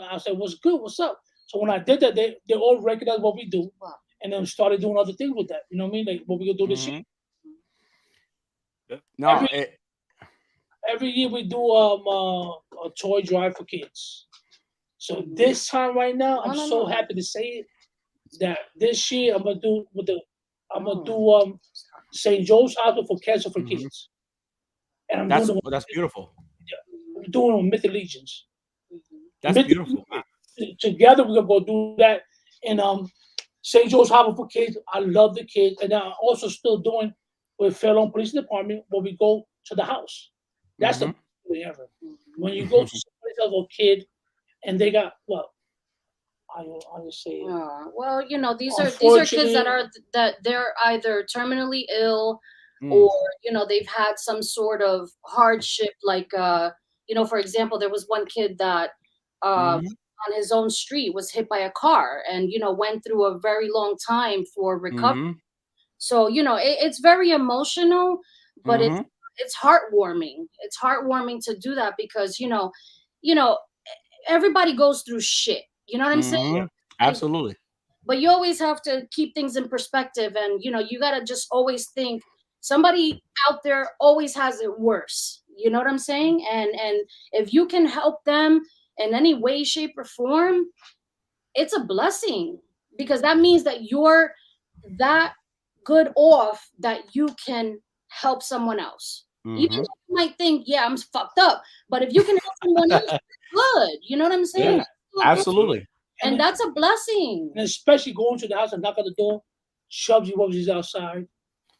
I said, what's good? What's up? So when I did that, they all recognized what we do, and then started doing other things with that. You know what I mean? Like what we gonna do this year. No, every year we do a toy drive for kids. So this time right now, I'm so happy to say it that this year I'm gonna do St. Joe's Hospital for Cancer for Kids. And that's beautiful. We're doing it with Mythic Legions. That's beautiful. Together we're gonna go do that in St. Joe's Hospital for Kids. I love the kids, and I'm also still doing with Fairlawn Police Department where we go to the house. That's the best thing ever. When you go to someplace else, a kid, and they got I just say. Well, these are kids that they're either terminally ill, or they've had some sort of hardship. Like for example, there was one kid that on his own street was hit by a car, and went through a very long time for recovery. So it's very emotional, but it's heartwarming. It's heartwarming to do that because everybody goes through shit. You know what I'm saying? Absolutely. But you always have to keep things in perspective, and you gotta just always think somebody out there always has it worse. You know what I'm saying? And if you can help them in any way, shape, or form, it's a blessing because that means that you're that good off that you can help someone else. Even though you might think, I'm fucked up, but if you can help someone else, good. You know what I'm saying? Yeah, absolutely. And that's a blessing. And especially going to the house and knock on the door. Chubzzy Wubzzy's outside.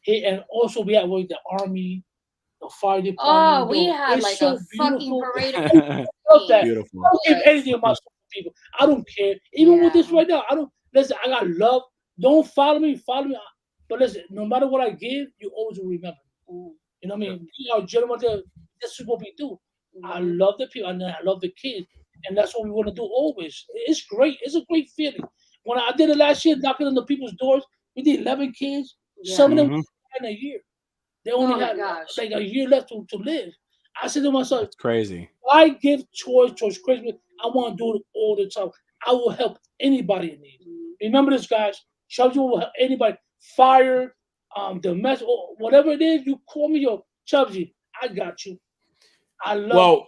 And also we had the army, the fire department. Oh, we had like a fucking parade. I love that. Beautiful. I don't give anything about people. I don't care. Even with this right now, I don't listen. I got love. Don't follow me. But listen, no matter what I give, you always will remember. You know what I mean? We are gentlemen. This is what we do. I love the people and I love the kids, and that's what we want to do always. It's great. It's a great feeling. When I did it last year, knocking on the people's doors, we did 11 kids. Some of them in a year. They only had like a year left to live. I said to myself, "That's crazy. I give towards Christmas. I want to do it all the time. I will help anybody in need. Remember this, guys. Chubzzy will help anybody. Fire, the mess, or whatever it is. You call me, yo, Chubzzy. I got you. I love.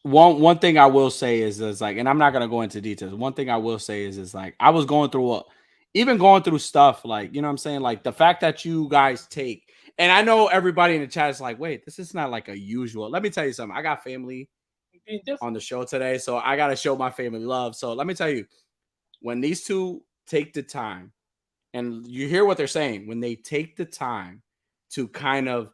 One thing I will say is like, and I'm not gonna go into details. One thing I will say is like, I was going through stuff like, you know what I'm saying, like the fact that you guys take. And I know everybody in the chat is like, wait, this is not like a usual. Let me tell you something. I got family on the show today, so I got to show my family love. So let me tell you, when these two take the time, and you hear what they're saying, when they take the time to kind of,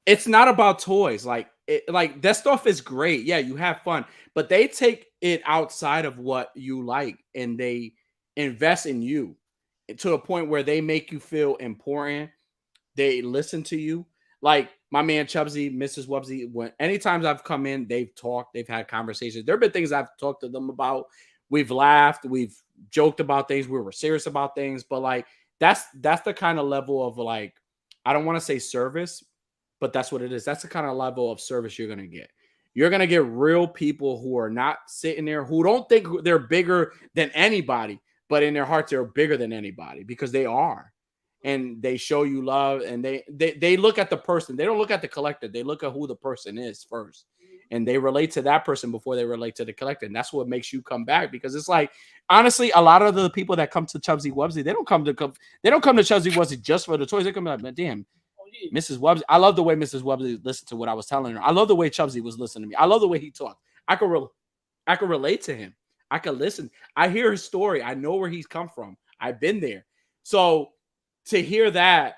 it's not about toys. Like that stuff is great. Yeah, you have fun, but they take it outside of what you like, and they invest in you to a point where they make you feel important. They listen to you. Like my man Chubzzy, Mrs. Wubzzy, when anytime I've come in, they've talked, they've had conversations. There have been things I've talked to them about. We've laughed, we've joked about things, we were serious about things, but like that's the kind of level of like, I don't want to say service, but that's what it is. That's the kind of level of service you're going to get. You're going to get real people who are not sitting there, who don't think they're bigger than anybody, but in their hearts, they're bigger than anybody because they are. And they show you love, and they look at the person. They don't look at the collector. They look at who the person is first, and they relate to that person before they relate to the collector. And that's what makes you come back, because it's like, honestly, a lot of the people that come to Chubzzy Wubzzy, they don't come to Chubzzy Wubzzy just for the toys. They come like, damn, Mrs. Wubzzy. I love the way Mrs. Wubzzy listened to what I was telling her. I love the way Chubzzy was listening to me. I love the way he talked. I could relate to him. I could listen. I hear his story. I know where he's come from. I've been there. So to hear that,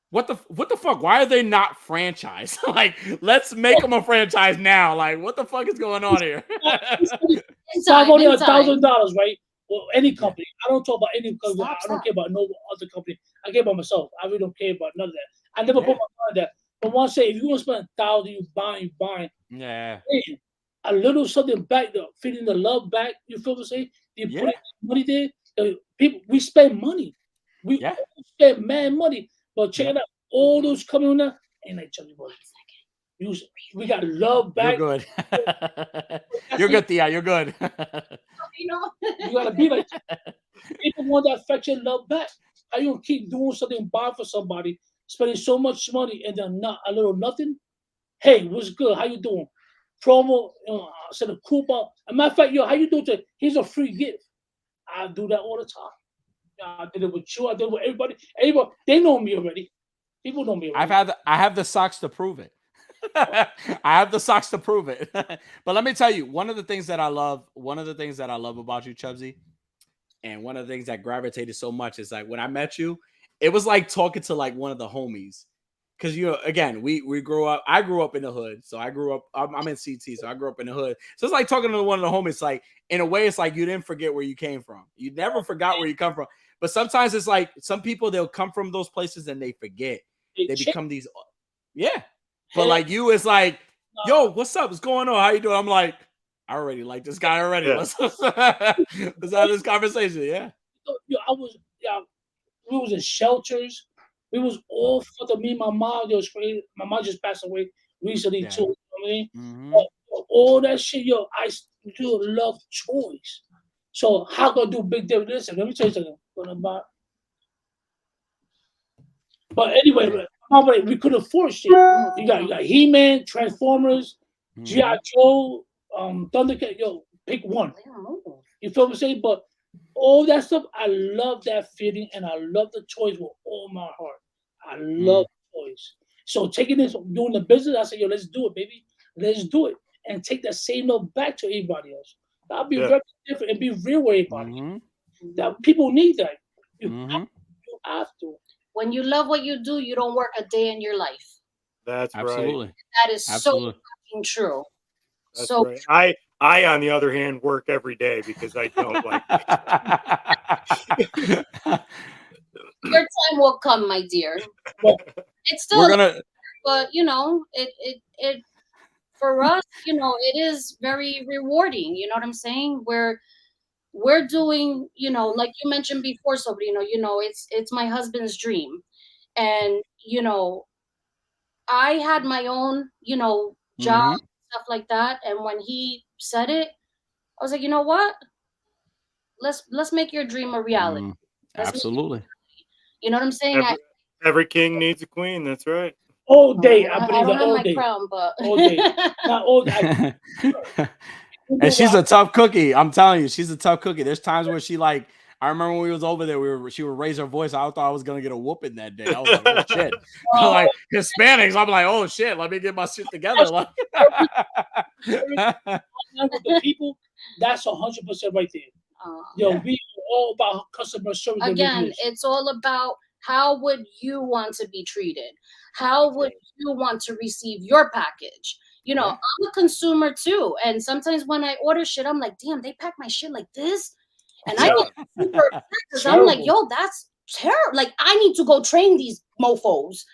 what the fuck? Why are they not franchised? Like, let's make them a franchise now. Like, what the fuck is going on here? Only $1,000, right? Well, any company. I don't talk about any company. I don't care about no other company. I care about myself. I really don't care about none of that. I never put my mind on that. But once say, if you want to spend $1,000, you buying. Yeah. Man, a little something back, feeling the love back. You feel what I'm saying? You put money there. People, we spend money. We spend mad money. But check it out. All those coming on there ain't like Chubzzy Wubzzy. We got love back. You're good. You're good, Thea. You're good. You know, you gotta be like that. People want that affection, love back. How you gonna keep doing something bad for somebody, spending so much money and then not a little nothing? Hey, what's good? How you doing? Promo, send a coupon. As a matter of fact, how you doing today? Here's a free gift. I do that all the time. I did it with you. I did it with everybody. Everybody, they know me already. People know me already. I have the socks to prove it. I have the socks to prove it. But let me tell you, one of the things that I love about you, Chubzzy, and one of the things that gravitated so much is like when I met you, it was like talking to like one of the homies. Because again, we grew up. I grew up in the hood, so I grew up. I'm in CT, so I grew up in the hood. So it's like talking to one of the homies. Like in a way, it's like you didn't forget where you came from. You never forgot where you come from. But sometimes it's like some people, they'll come from those places and they forget. They become these, But like you, it's like, yo, what's up? What's going on? How you doing? I'm like, I already like this guy already. Let's have this conversation. We was in shelters. We was all for me and my mom. My mom just passed away recently too. You know what I mean? But all that shit, I do love toys. So how gonna do big difference? Listen, let me tell you something. But anyway, we could afford shit. You got He-Man, Transformers, G.I. Joe, Thundercat. Pick one. You feel what I'm saying? But all that stuff, I love that feeling, and I love the toys with all my heart. I love toys. So taking this, doing the business, I said, let's do it, baby. Let's do it. And take that same love back to everybody else. That'll be very different and be real with everybody. That people need that. You have to. When you love what you do, you don't work a day in your life. That's Absolutely. right. That is so fucking true. That's so right. I, on the other hand, work every day because I don't like it. Your time will come, my dear. Well, It's still, We're gonna. but you know, it for us, you know, it is very rewarding. You know what I'm saying? We're doing, you know, like you mentioned before, Sobrino, you know, it's my husband's dream. And, you know, I had my own, you know, job, stuff like that. And when he said it, I was like, you know what? Let's make your dream a reality. Absolutely. You know what I'm saying? Every king needs a queen. That's right. All day, I believe don't have all my day. crown, but all day. Not all day. And she's a tough cookie. I'm telling you, she's a tough cookie. There's times where she like, I remember when we was over there, she would raise her voice. I thought I was gonna get a whooping that day. I was like, oh shit. Like Hispanics, I'm like, oh shit, let me get my shit together. Like the people, that's 100% right there. Yo, we are all about customer service. Again, it's all about how would you want to be treated? How would you want to receive your package? You know, I'm a consumer too. And sometimes when I order shit, I'm like, damn, they pack my shit like this. And I get super upset because I'm like, yo, that's terrible. Like, I need to go train these mofos.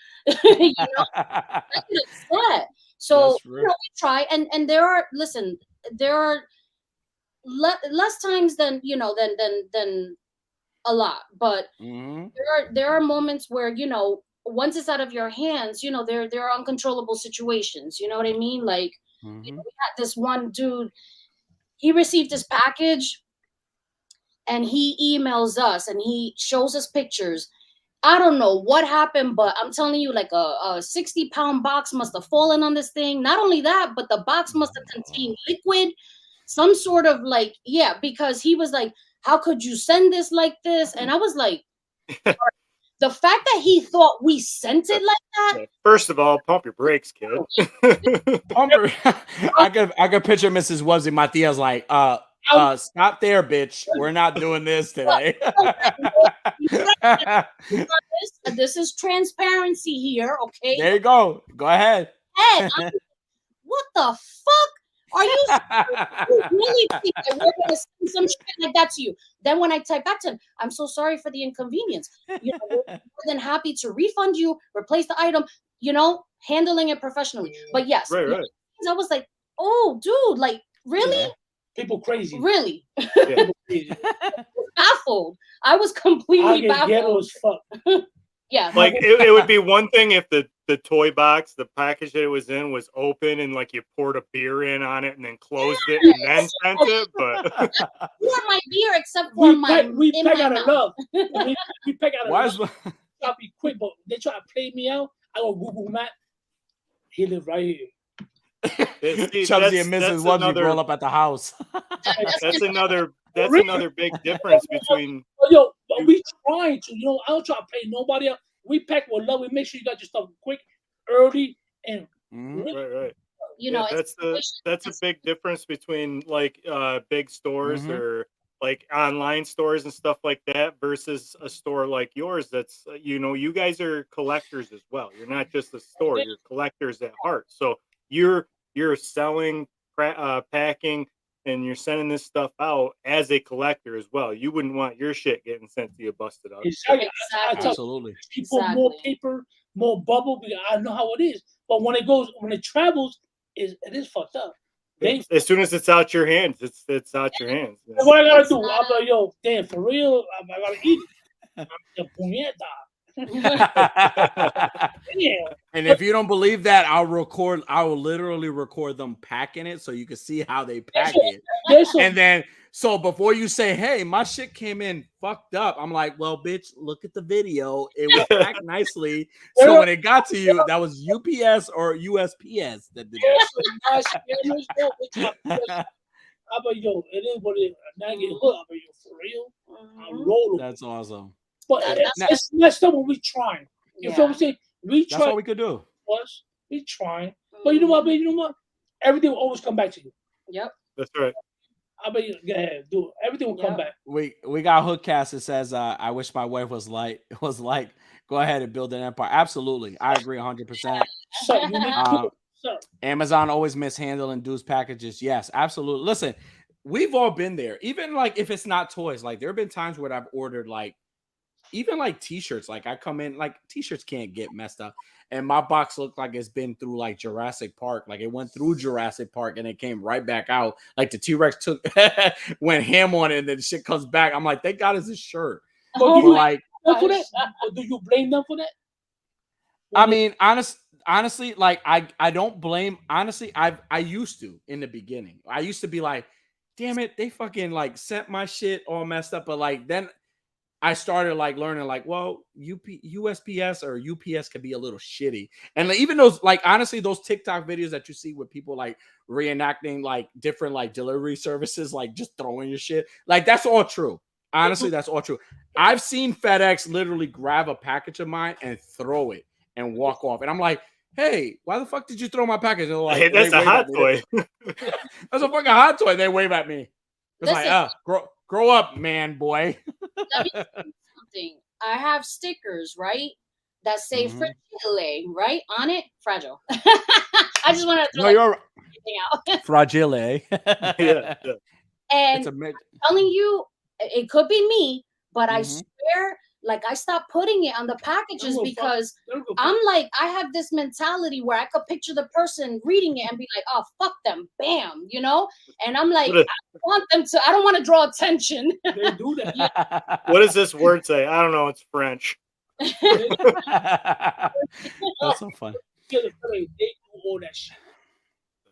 You know, I get upset. So, you know, we try. And there are, listen, there are less times than, you know, than a lot. But there are moments where, you know, once it's out of your hands, you know, there are uncontrollable situations. You know what I mean? Like, you know, we had this one dude, he received his package and he emails us and he shows us pictures. I don't know what happened, but I'm telling you, like a 60-pound box must have fallen on this thing. Not only that, but the box must have contained liquid, some sort of like, because he was like, how could you send this like this? And I was like, the fact that he thought we sent it like that. First of all, pump your brakes, kid. I could picture Mrs. Wubzzy Matias like, stop there, bitch. We're not doing this today. This is transparency here, okay? There you go. Go ahead. Hey, what the fuck? Are you really think that we're gonna send some shit like that to you? Then when I type back to him, I'm so sorry for the inconvenience. You know, we're more than happy to refund you, replace the item, you know, handling it professionally. But yes, right. I was like, oh, dude, like, really? Yeah. People crazy. Really? Yeah. Baffled. I was completely baffled. Ghetto as fuck. Yeah. Like it would be one thing if the toy box, the package that it was in was open and like you poured a beer in on it and then closed it and then sent it. But pour my beer except for we pack out of love. We pack out of love. Try to be quick, but they try to play me out. I go Google Map. He live right here. Chubzzy and Ms Wubzzy roll up at the house. That's another big difference between. Yo, but we trying to, you know, I don't try to play nobody else. We pack with love. We make sure you got your stuff quick, early, and right. You know, that's a big difference between like big stores or like online stores and stuff like that versus a store like yours. That's you know, you guys are collectors as well. You're not just a store. You're collectors at heart. So you're selling, packing, and you're sending this stuff out as a collector as well. You wouldn't want your shit getting sent to you busted up. Exactly. Absolutely. People more paper, more bubble. I know how it is. But when it travels, it is fucked up. As soon as it's out your hands, it's out your hands. What I gotta do? I'm like, yo, damn, for real, I gotta eat it. And if you don't believe that, I will literally record them packing it so you can see how they pack it. And then so before you say, hey, my shit came in fucked up, I'm like, well, bitch, look at the video. It was packed nicely. So when it got to you, that was UPS or USPS that did that. I'm like, yo, it is what it is. Now I get hooked. I'm like, yo, for real? I'm rolling. That's awesome. But it's messed up when we trying. You feel what I'm saying? We try. That's what we could do. We trying. But you know what, baby? You know what? Everything will always come back to you. Yep. That's right. I mean, go ahead, do it. Everything will come back. We got Hookcast that says, "I wish my wife was like go ahead and build an empire." Absolutely, I agree 100%. So you need Amazon always mishandling dudes packages. Yes, absolutely. Listen, we've all been there. Even like if it's not toys, like there have been times where I've ordered like even like t-shirts. Like I come in, like t-shirts can't get messed up, and my box looked like it's been through like Jurassic Park. Like it went through Jurassic Park and it came right back out. Like the T-Rex took went ham on it, and then the shit comes back. I'm like, thank God it's a shirt. But Do you blame them for that? I mean, honestly, like I don't blame. Honestly, I used to in the beginning. I used to be like, damn it, they fucking like sent my shit all messed up. But like then I started like learning like, well, USPS or UPS could be a little shitty. And like, even those, like, honestly, those TikTok videos that you see with people like reenacting like different like delivery services, like just throwing your shit, like that's all true. Honestly, that's all true. I've seen FedEx literally grab a package of mine and throw it and walk off. And I'm like, hey, why the fuck did you throw my package? And they're like, hey, that's a hot toy. That's a fucking hot toy. They wave at me. It's like, grow up, man, boy. Let me tell you something. I have stickers, right, that say fragile, right, on it. Fragile. I just want to throw everything out. Fragile. Yeah. And I'm telling you, it could be me, but I swear, like I stopped putting it on the packages because I'm like, I have this mentality where I could picture the person reading it and be like, oh, fuck them, bam, you know? And I'm like, I don't want to draw attention. They do that. Yeah. What does this word say? I don't know. It's French. That's so funny. They do all that shit.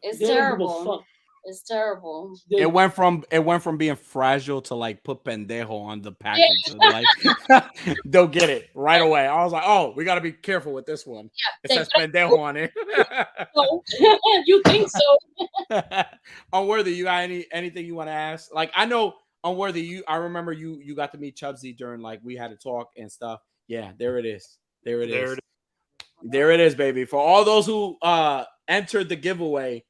It's terrible. It's terrible. It went from being fragile to like put pendejo on the package. Yeah. Like they'll get it right away. I was like, oh, we got to be careful with this one. Yeah, it says pendejo on it. You think so? Unworthy, you got anything you want to ask? Like I know Unworthy, I remember you got to meet Chubzzy during like we had to talk and stuff. Yeah, there it is. There it is, baby. For all those who entered the giveaway.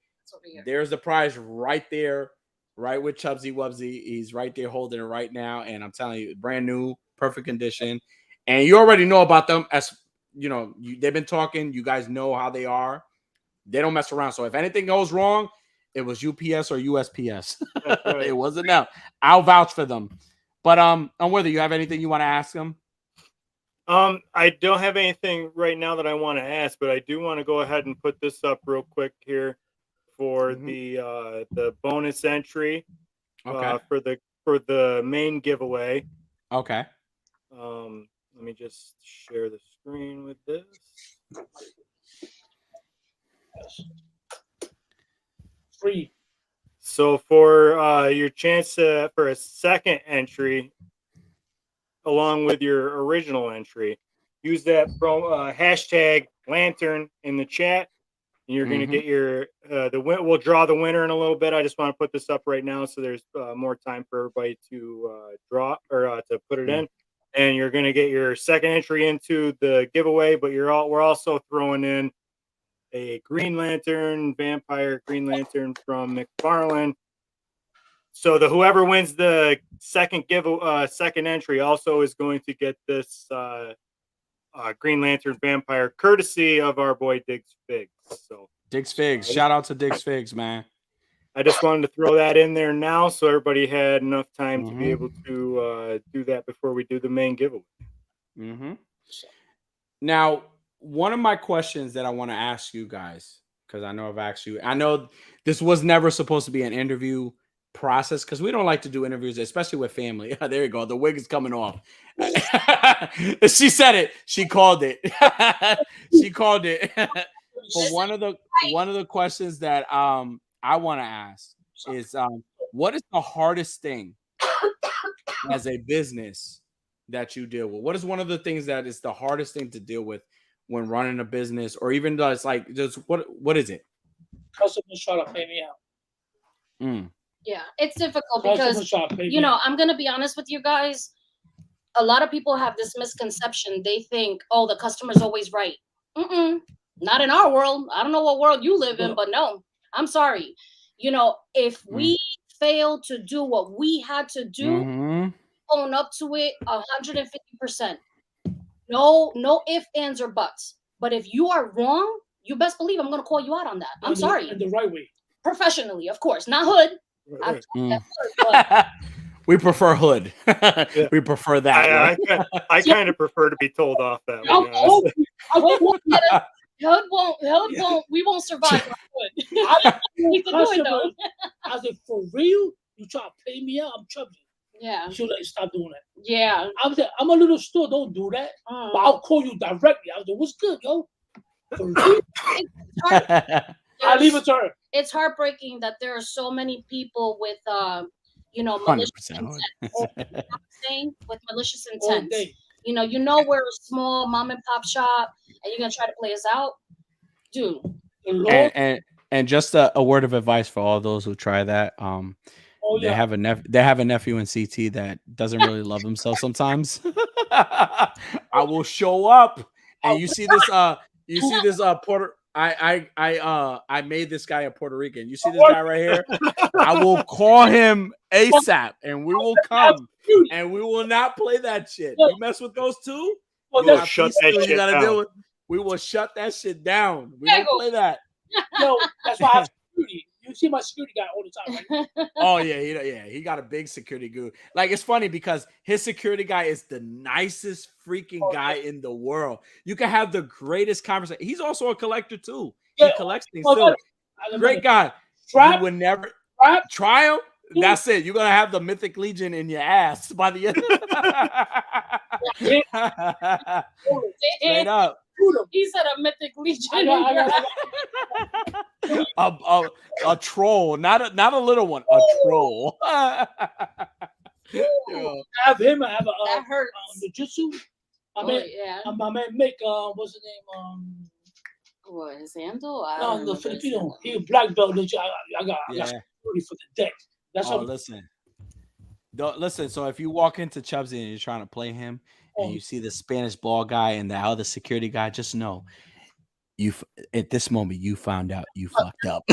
There's the prize right there, right with Chubzzy Wubzzy. He's right there holding it right now. And I'm telling you, brand new, perfect condition. And you already know about them. As you know, they've been talking. You guys know how they are. They don't mess around. So if anything goes wrong, it was UPS or USPS. Right. It wasn't them. I'll vouch for them. But Unworthy, you have anything you want to ask them? I don't have anything right now that I want to ask, but I do want to go ahead and put this up real quick here. For the bonus entry, for the main giveaway. Okay. Let me just share the screen with this. Free. So for your chance for a second entry, along with your original entry, use that hashtag lantern in the chat. You're going to get your we'll draw the winner in a little bit. I just want to put this up right now so there's more time for everybody to draw or to put it in. And you're going to get your second entry into the giveaway, but we're also throwing in a Green Lantern, Vampire Green Lantern from McFarlane. So whoever wins the second entry also is going to get this Green Lantern Vampire courtesy of our boy Diggs Figs. So Diggs Figs, shout out to Diggs Figs, man. I just wanted to throw that in there now so everybody had enough time to be able to do that before we do the main giveaway. Now, one of my questions that I want to ask you guys, because I know I've asked you, I know this was never supposed to be an interview process because we don't like to do interviews, especially with family. There you go. The wig is coming off. She said it. She called it. She called it. But one of the questions that I want to ask is what is the hardest thing as a business that you deal with? What is one of the things that is the hardest thing to deal with when running a business, or even though it's like just what is it? Customers try to pay me out. Yeah, it's difficult because I'm gonna be honest with you guys. A lot of people have this misconception. They think, oh, the customer's always right. Not in our world. I don't know what world you live in, but no, I'm sorry. If we failed to do what we had to do, own up to it 150%. No ifs, ands, or buts. But if you are wrong, you best believe I'm going to call you out on that. I'm sorry. In the right way. Professionally, of course. Not hood. We prefer hood. We prefer that. I kind of prefer to be told off that way. Hood won't. We won't survive. Hood. I said, for real? You try to pay me out? I'm Chubzzy. Yeah. She'll let you stop doing that. Yeah. I was like, I'm a little store. Don't do that. But I'll call you directly. I was like, what's good, yo? For real? I leave it to her. It's heartbreaking that there are so many people with malicious intent. With malicious intent. You know we're a small mom and pop shop and you're gonna try to play us out, dude. And just a word of advice for all those who try that. They have a nephew in CT that doesn't really love himself sometimes. I will show up and you see this Puerto. I made this guy a Puerto Rican. You see this guy right here? I will call him ASAP and we will come and we will not play that shit. You mess with those two, we will shut that shit down. We don't play that. Yo, that's why I have security. You see my security guy all the time, right? Oh yeah, he got a big security guru. Like it's funny because his security guy is the nicest freaking guy in the world. You can have the greatest conversation. He's also a collector too. He collects things too. Great guy. You would never try him. That's it. You're gonna have the Mythic Legion in your ass by the end. Straight up. He said a Mythic Legion. A troll, not a little one. A troll. I have him. I have that hurts. The Jutsu. My man Mick. What's his name? What, his handle? No, the Filipino. He a black belt. I got security for the deck. That's how. Listen. So if you walk into Chubzzy and you're trying to play him, and you see the Spanish ball guy and the other security guy, just know at this moment you found out you fucked up.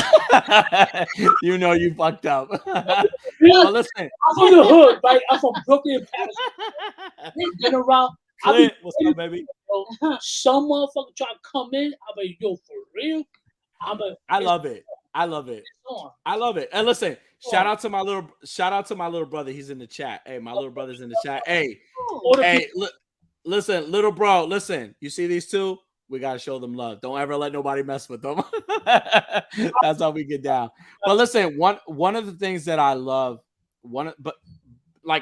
You know you fucked up. Listen, I'm from the hood, right? I'm from Brooklyn, Patterson. Been around. Clint, what's up, baby? Some motherfucker try to come in. I'm like, yo, for real? I love it. I love it. And listen, shout out to my little brother. He's in the chat. Hey, my little brother's in the chat. Hey, listen, little bro. Listen, you see these two? We gotta show them love. Don't ever let nobody mess with them. That's how we get down. But listen, one of the things that I love,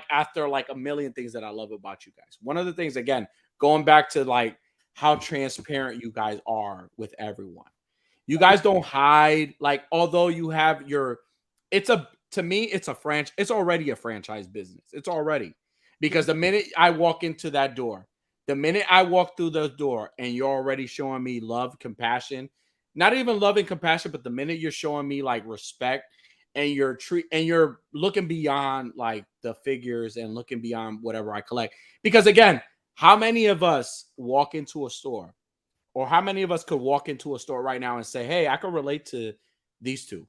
after like a million things that I love about you guys, one of the things, again, going back to like how transparent you guys are with everyone. You guys don't hide. Like, although you have to me, it's already a franchise business. It's already, because the minute I walk into that door, the minute I walk through the door and you're already showing me love, compassion, not even love and compassion, but the minute you're showing me like respect and you're looking beyond like the figures and looking beyond whatever I collect. Because again, how many of us walk into a store, or how many of us could walk into a store right now and say, hey, I could relate to these two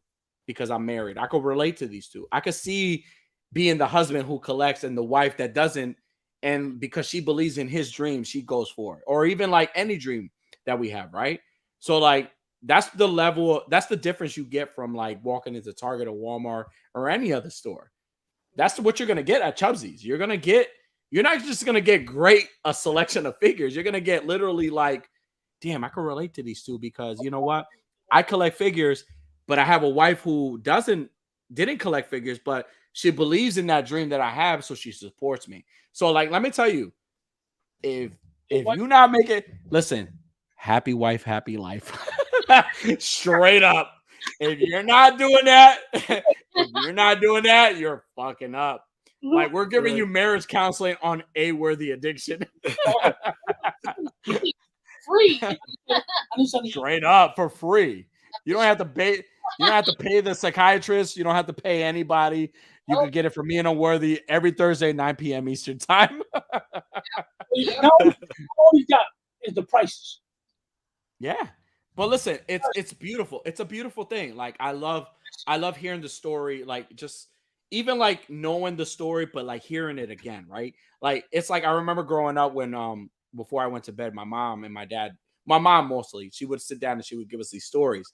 because I'm married. I could relate to these two. I could see being the husband who collects and the wife that doesn't. And because she believes in his dream, she goes for it. Or even like any dream that we have, right? So like, that's the level, that's the difference you get from like walking into Target or Walmart or any other store. That's what you're going to get at Chubzzy's. You're not just going to get a selection of figures. You're going to get literally like, damn, I can relate to these two because you know what? I collect figures, but I have a wife who didn't collect figures, but she believes in that dream that I have, so she supports me. So, like, let me tell you, if you not make it, listen, happy wife, happy life. Straight up. If you're not doing that, you're fucking up. Like, we're giving you marriage counseling on a worthy addiction. Free. Straight up for free. You don't have to pay. You don't have to pay the psychiatrist. You don't have to pay anybody. You can get it from me and Unworthy every Thursday, 9 p.m. Eastern time. All we got is the prices. Yeah. But listen, it's beautiful. It's a beautiful thing. Like I love hearing the story. Like just even like knowing the story, but like hearing it again, right? Like it's like I remember growing up when before I went to bed, my mom and my dad, my mom mostly, she would sit down and she would give us these stories.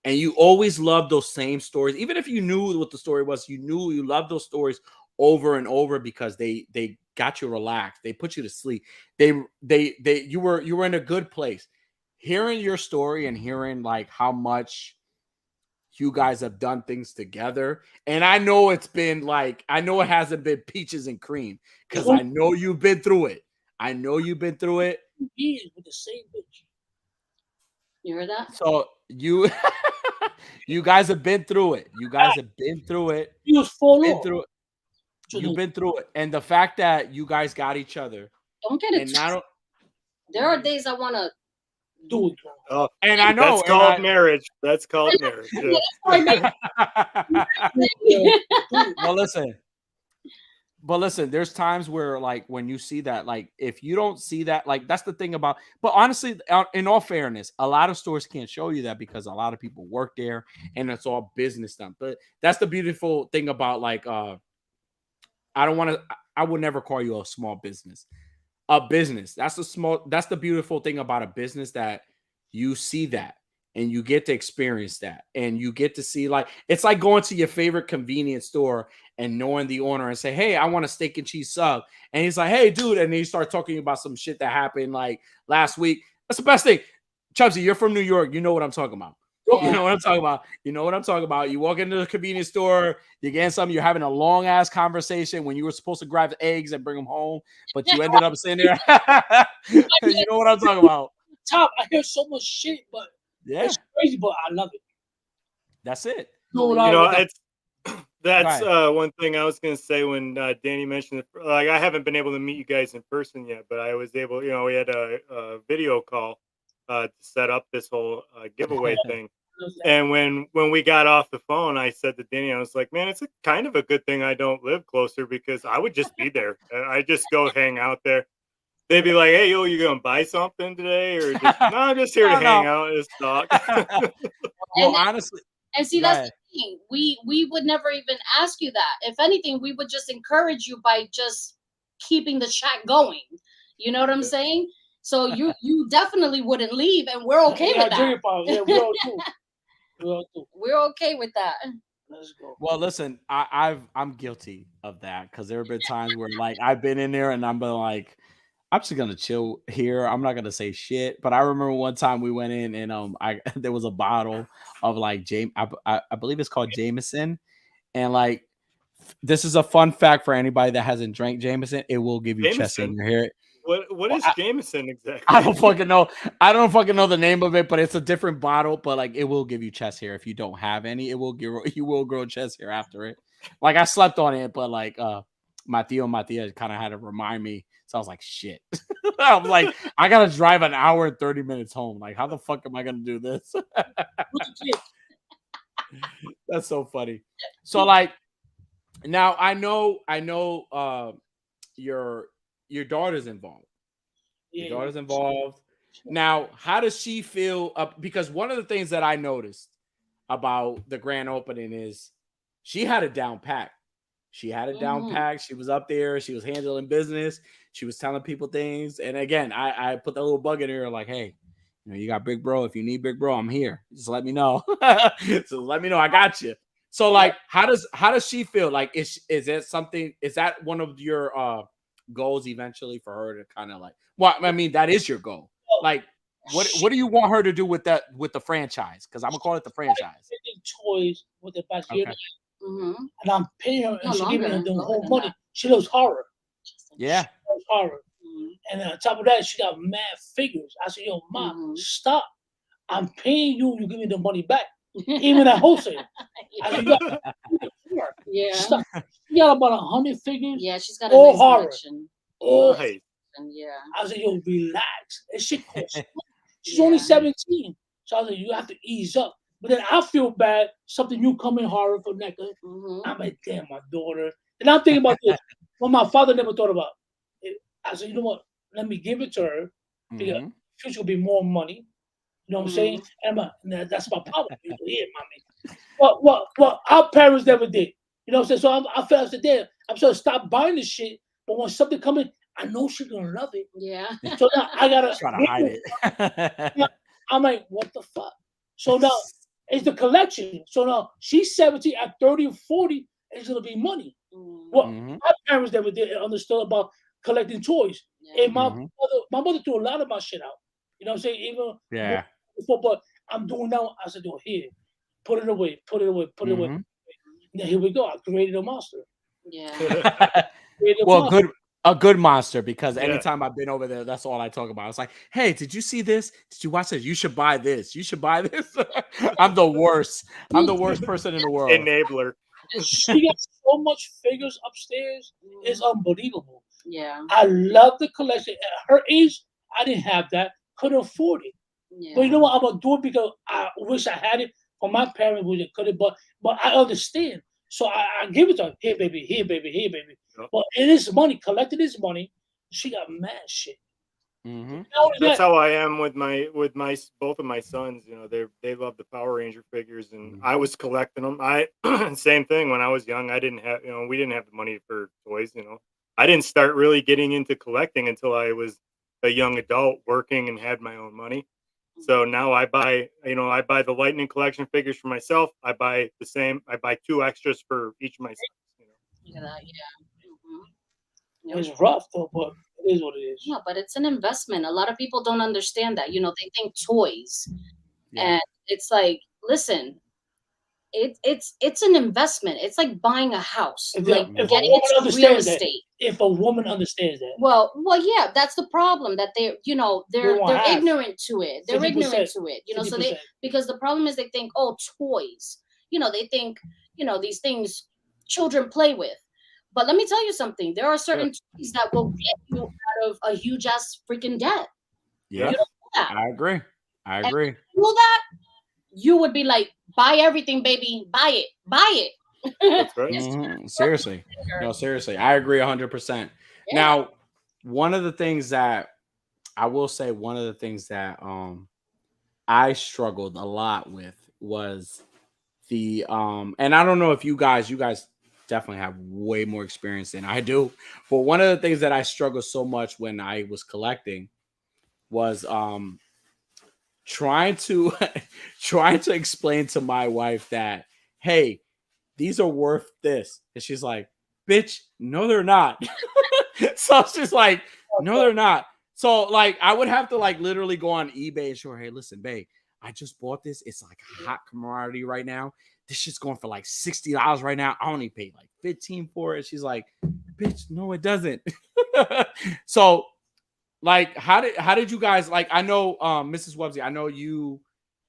And you always loved those same stories, even if you knew what the story was. You loved those stories over and over because they got you relaxed. They put you to sleep. You were in a good place. Hearing your story and hearing like how much you guys have done things together, and I know it's been like I know it hasn't been peaches and cream because I know you've been through it. I know you've been through it. Years with the same bitch. You heard that? So you you guys have been through it. You guys have been through it. You was full Been through it. You've been through it. And the fact that you guys got each other. Don't get it. There are days I want to do it. Oh, and I know that's called marriage. That's called marriage. Yeah. But listen, there's times where like when you see that, like if you don't see that, like that's the thing about. But honestly, in all fairness, a lot of stores can't show you that because a lot of people work there and it's all business stuff. But that's the beautiful thing about like I would never call you a small business. A business. That's the beautiful thing about a business, that you see that and you get to experience that and you get to see, like, it's like going to your favorite convenience store and knowing the owner and say, hey, I want a steak and cheese sub. And he's like, hey, dude. And then you start talking about some shit that happened like last week. That's the best thing. Chubzzy, you're from New York. You know what I'm talking about. Yeah. You know what I'm talking about. You know what I'm talking about. You walk into the convenience store, you're getting something, you're having a long ass conversation when you were supposed to grab the eggs and bring them home, but you ended up sitting there. You know what I'm talking about. Top, I hear so much shit, but yeah, it's crazy, but I love it. That's it. You know, that's one thing I was gonna say when Danny mentioned it. Like, I haven't been able to meet you guys in person yet, but I was able. You know, we had a video call to set up this whole giveaway thing. And when we got off the phone, I said to Danny, I was like, man, it's kind of a good thing I don't live closer, because I would just be there. I just go hang out there. They'd be like, hey, yo, you going to buy something today? Or just, no, I'm just here to hang out and talk. Well, honestly. And see, that's the thing. We would never even ask you that. If anything, we would just encourage you by just keeping the chat going. You know what I'm saying? So you definitely wouldn't leave, and we're okay with that. Yeah, we're okay with that. Let's go. Well, listen, I'm guilty of that, because there have been times where like I've been in there and I'm been like, I'm just gonna chill here. I'm not gonna say shit. But I remember one time we went in and there was a bottle of like I believe it's called Jameson, and like this is a fun fact for anybody that hasn't drank Jameson. It will give you chest in your hair. What is Jameson exactly? I don't fucking know. I don't fucking know the name of it, but it's a different bottle. But like, it will give you chest hair if you don't have any. You will grow chest hair after it. Like, I slept on it, but like my Thea kind of had to remind me. So I was like, shit. I was like, I gotta drive an hour and 30 minutes home. Like, how the fuck am I gonna do this? That's so funny. So like, now I know your daughter's involved. Your daughter's involved. Now, how does she feel? Because one of the things that I noticed about the grand opening is she had it down pat. She had it down pat. She was up there. She was handling business. She was telling people things. And again, I put that little bug in her like, hey, you know, you got Big Bro. If you need Big Bro, I'm here. Just let me know. So let me know. I got you. So like, how does she feel? Like, is that something? Is that one of your goals eventually for her to kind of like? Well, I mean, that is your goal. Like, what do you want her to do with the franchise? Because I'm gonna call it the franchise. Toys with the back here, and I'm paying her, and she's giving her the whole money. She loves horror. Yeah, she loves horror. And on top of that, she got mad figures. I said, yo, Mom, stop. I'm paying you. You give me the money back. Even at wholesale. I said, stop. She got about 100 figures. Yeah, she's got a all nice horror. Collection. All yeah. I said, yo, relax. That shit costs. She's only 17. So I said, you have to ease up. But then I feel bad. Something new coming horror for NECA. I'm like, damn, my daughter. And I'm thinking about this. What my father never thought about. I said, you know what? Let me give it to her. Because future will be more money. You know what I'm saying? And that's my problem. Yeah, mommy. What our parents never did. You You know what I'm saying? So I felt there. I'm sort of stop buying this shit. But when something come in, I know she's gonna love it. Yeah. So now I gotta try to hide it. I'm like, what the fuck? So now it's the collection. So now she's 17 at 30 or 40, it's gonna be money. Well, my parents never did understood about collecting toys. Yeah. And my mother threw a lot of my shit out. You know what I'm saying? Even before, but I'm doing now. I said, here, put it away, put it away, put it away. Now here we go. I created a monster. Yeah. Well, a good monster, because anytime I've been over there, that's all I talk about. It's like, hey, did you see this? Did you watch this? You should buy this. You should buy this. I'm the worst. I'm the worst person in the world. Enabler. She got so much figures upstairs. It's unbelievable. Yeah. I love the collection. At her age, I didn't have that. Couldn't afford it. Yeah. But you know what? I'm gonna do it because I wish I had it. For my parents, we couldn't. But I understand. So I give it to her. Here, baby. Here, baby. Here, baby. Yep. But it is money. Collected is money. She got mad shit. That's how I am with my both of my sons. You know, they love the Power Ranger figures, and I was collecting them. Same thing when I was young. I didn't have, we didn't have the money for toys. I didn't start really getting into collecting until I was a young adult working and had my own money. So now I buy the Lightning collection figures for myself. I buy the same. I buy 2 extras for each of my sons. Look at that, yeah. It's rough though, but it is what it is. Yeah, but it's an investment. A lot of people don't understand that. They think toys, and it's like, listen, it's an investment. It's like buying a house, getting into real estate. If a woman understands that, well, yeah, that's the problem. That they're ignorant to it. They're ignorant to it. So because the problem is they think, oh, toys. They think these things children play with. But let me tell you something. There are certain toys that will get you out of a huge ass freaking debt. Yeah, I agree. And if you know that, you would be like, buy everything, baby. Buy it. That's right. Seriously. No, seriously. I agree 100%. Yeah. Now, one of the things that I will say, I struggled a lot with was the and I don't know if you guys definitely have way more experience than I do, but one of the things that I struggled so much when I was collecting was trying to explain to my wife that, hey, these are worth this, and she's like, bitch, no they're not. So she's like, no they're not. So like I would have to like literally go on eBay and show her, hey, listen, babe, I just bought this. It's like a hot commodity right now. This shit's going for like $60 right now. I only paid like $15 for it. She's like, bitch, no, it doesn't. So like, how did you guys, like, I know, Mrs. Wubzzy, I know you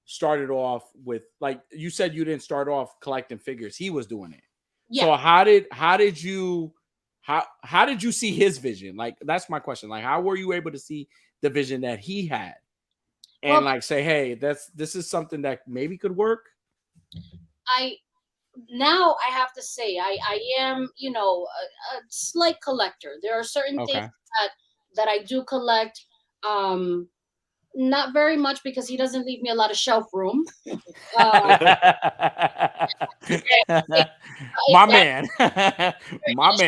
started off with, like, you said you didn't start off collecting figures. He was doing it. Yeah. So how did you see his vision? Like, that's my question. Like, how were you able to see the vision that he had and like say, hey, this is something that maybe could work? Now I have to say I am, a slight collector. There are certain things that I do collect. Not very much because he doesn't leave me a lot of shelf room. My man. What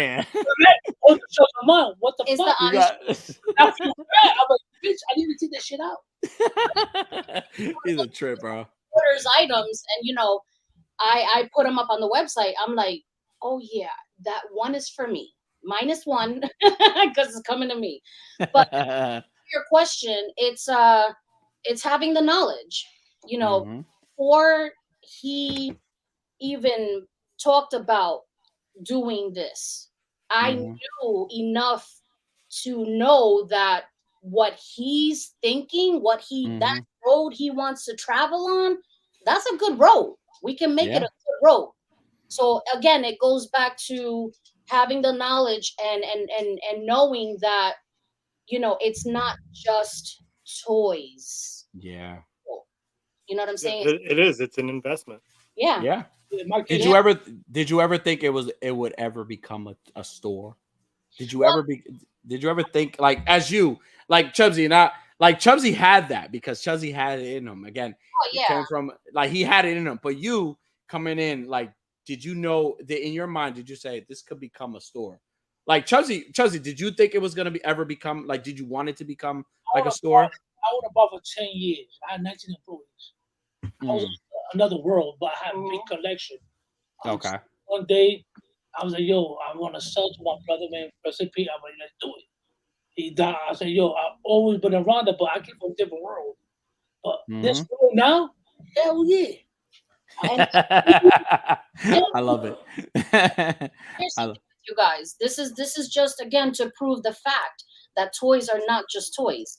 the fuck? I'm like, bitch, I need to take that shit out. He's a trip, bro. Orders items, and I put them up on the website. I'm like, oh yeah, that one is for me. -1 because it's coming to me. But your question, it's having the knowledge. Before he even talked about doing this, I knew enough to know that what he's thinking, that road he wants to travel on, that's a good road. We can make it a good road. So again, it goes back to having the knowledge and knowing that, it's not just toys. Yeah. You know what I'm saying? It is. It's an investment. Yeah. Yeah. Did you ever think it would ever become a store? Did you ever think, like, as you, like Chubzzy, not like Chubzzy had that because Chubzzy had it in him. Again, it came from, like, he had it in him, but you coming in like did you know that in your mind, did you say this could become a store? Like Chubzzy, did you think it was going to ever become, like, did you want it to become like a store? I would have bought for 10 years. I had 19 employees. I was another world, but I had a big collection. Okay. One day, I was like, yo, I want to sell to my brother, man. Recipe, I'm like, let's do it. He died. I said, yo, I've always been around it, but I came from a different world. But this world now, hell yeah. I love it. You guys, this is just again to prove the fact that toys are not just toys.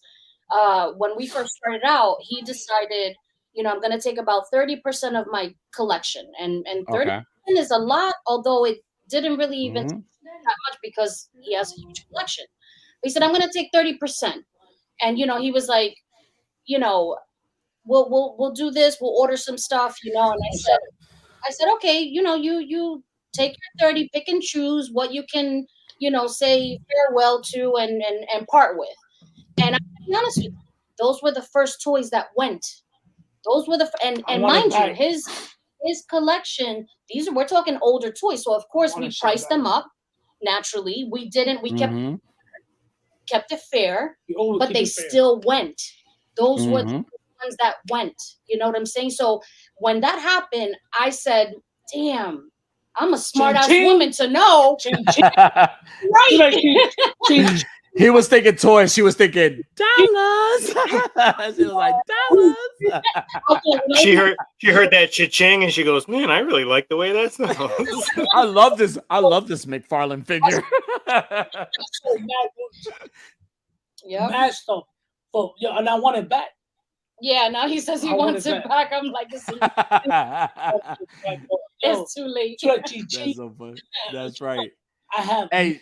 When we first started out, he decided, I'm going to take about 30% of my collection, and 30% is a lot, although it didn't really even that much because he has a huge collection. He said, I'm going to take 30%, and he was like, we'll do this, we'll order some stuff, and I said, okay, you take your 30, pick and choose what you can, say farewell to and part with. And I'll be honest with you, those were the first toys that went. Those were and mind you, his collection, we're talking older toys. So of course we priced them up. Naturally, we kept it fair, but they still went. Those were the ones that went. You know what I'm saying? So when that happened, I said, damn, I'm a smart ass woman to know. Right. He was thinking toys. She was thinking dollars. She was like dollars. She heard that cha-ching and she goes, man, I really like the way that sounds. I love this McFarlane figure. Yeah. Mad stuff. But and I want it back. Yeah, now he says he wants it back. I'm like, it's too late. That's so funny. That's right. I have. Hey,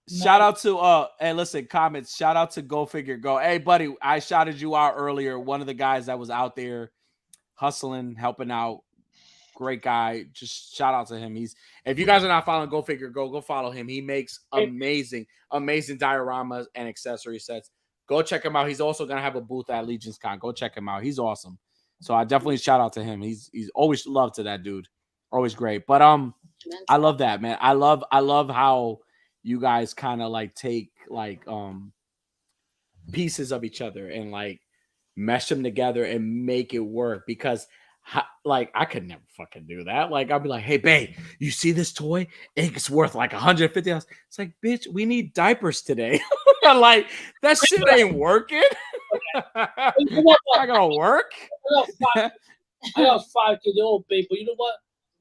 shout out to hey, listen, comments. Shout out to Go Figure Go. Hey, buddy, I shouted you out earlier. One of the guys that was out there hustling, helping out. Great guy. Just shout out to him. If you guys are not following Go Figure go follow him. He makes amazing dioramas and accessory sets. Go check him out. He's also gonna have a booth at Legion's Con. Go check him out. He's awesome. So I definitely shout out to him. He's always love to that dude. Always great. But I love that, man. I love how you guys kind of like take like pieces of each other and like mesh them together and make it work, because like I could never fucking do that. Like I'll be like, hey babe, you see this toy? It's worth like $150. It's like, bitch, we need diapers today. Like that shit ain't working. Not gonna work. I got 5 kids old, babe, but you know what?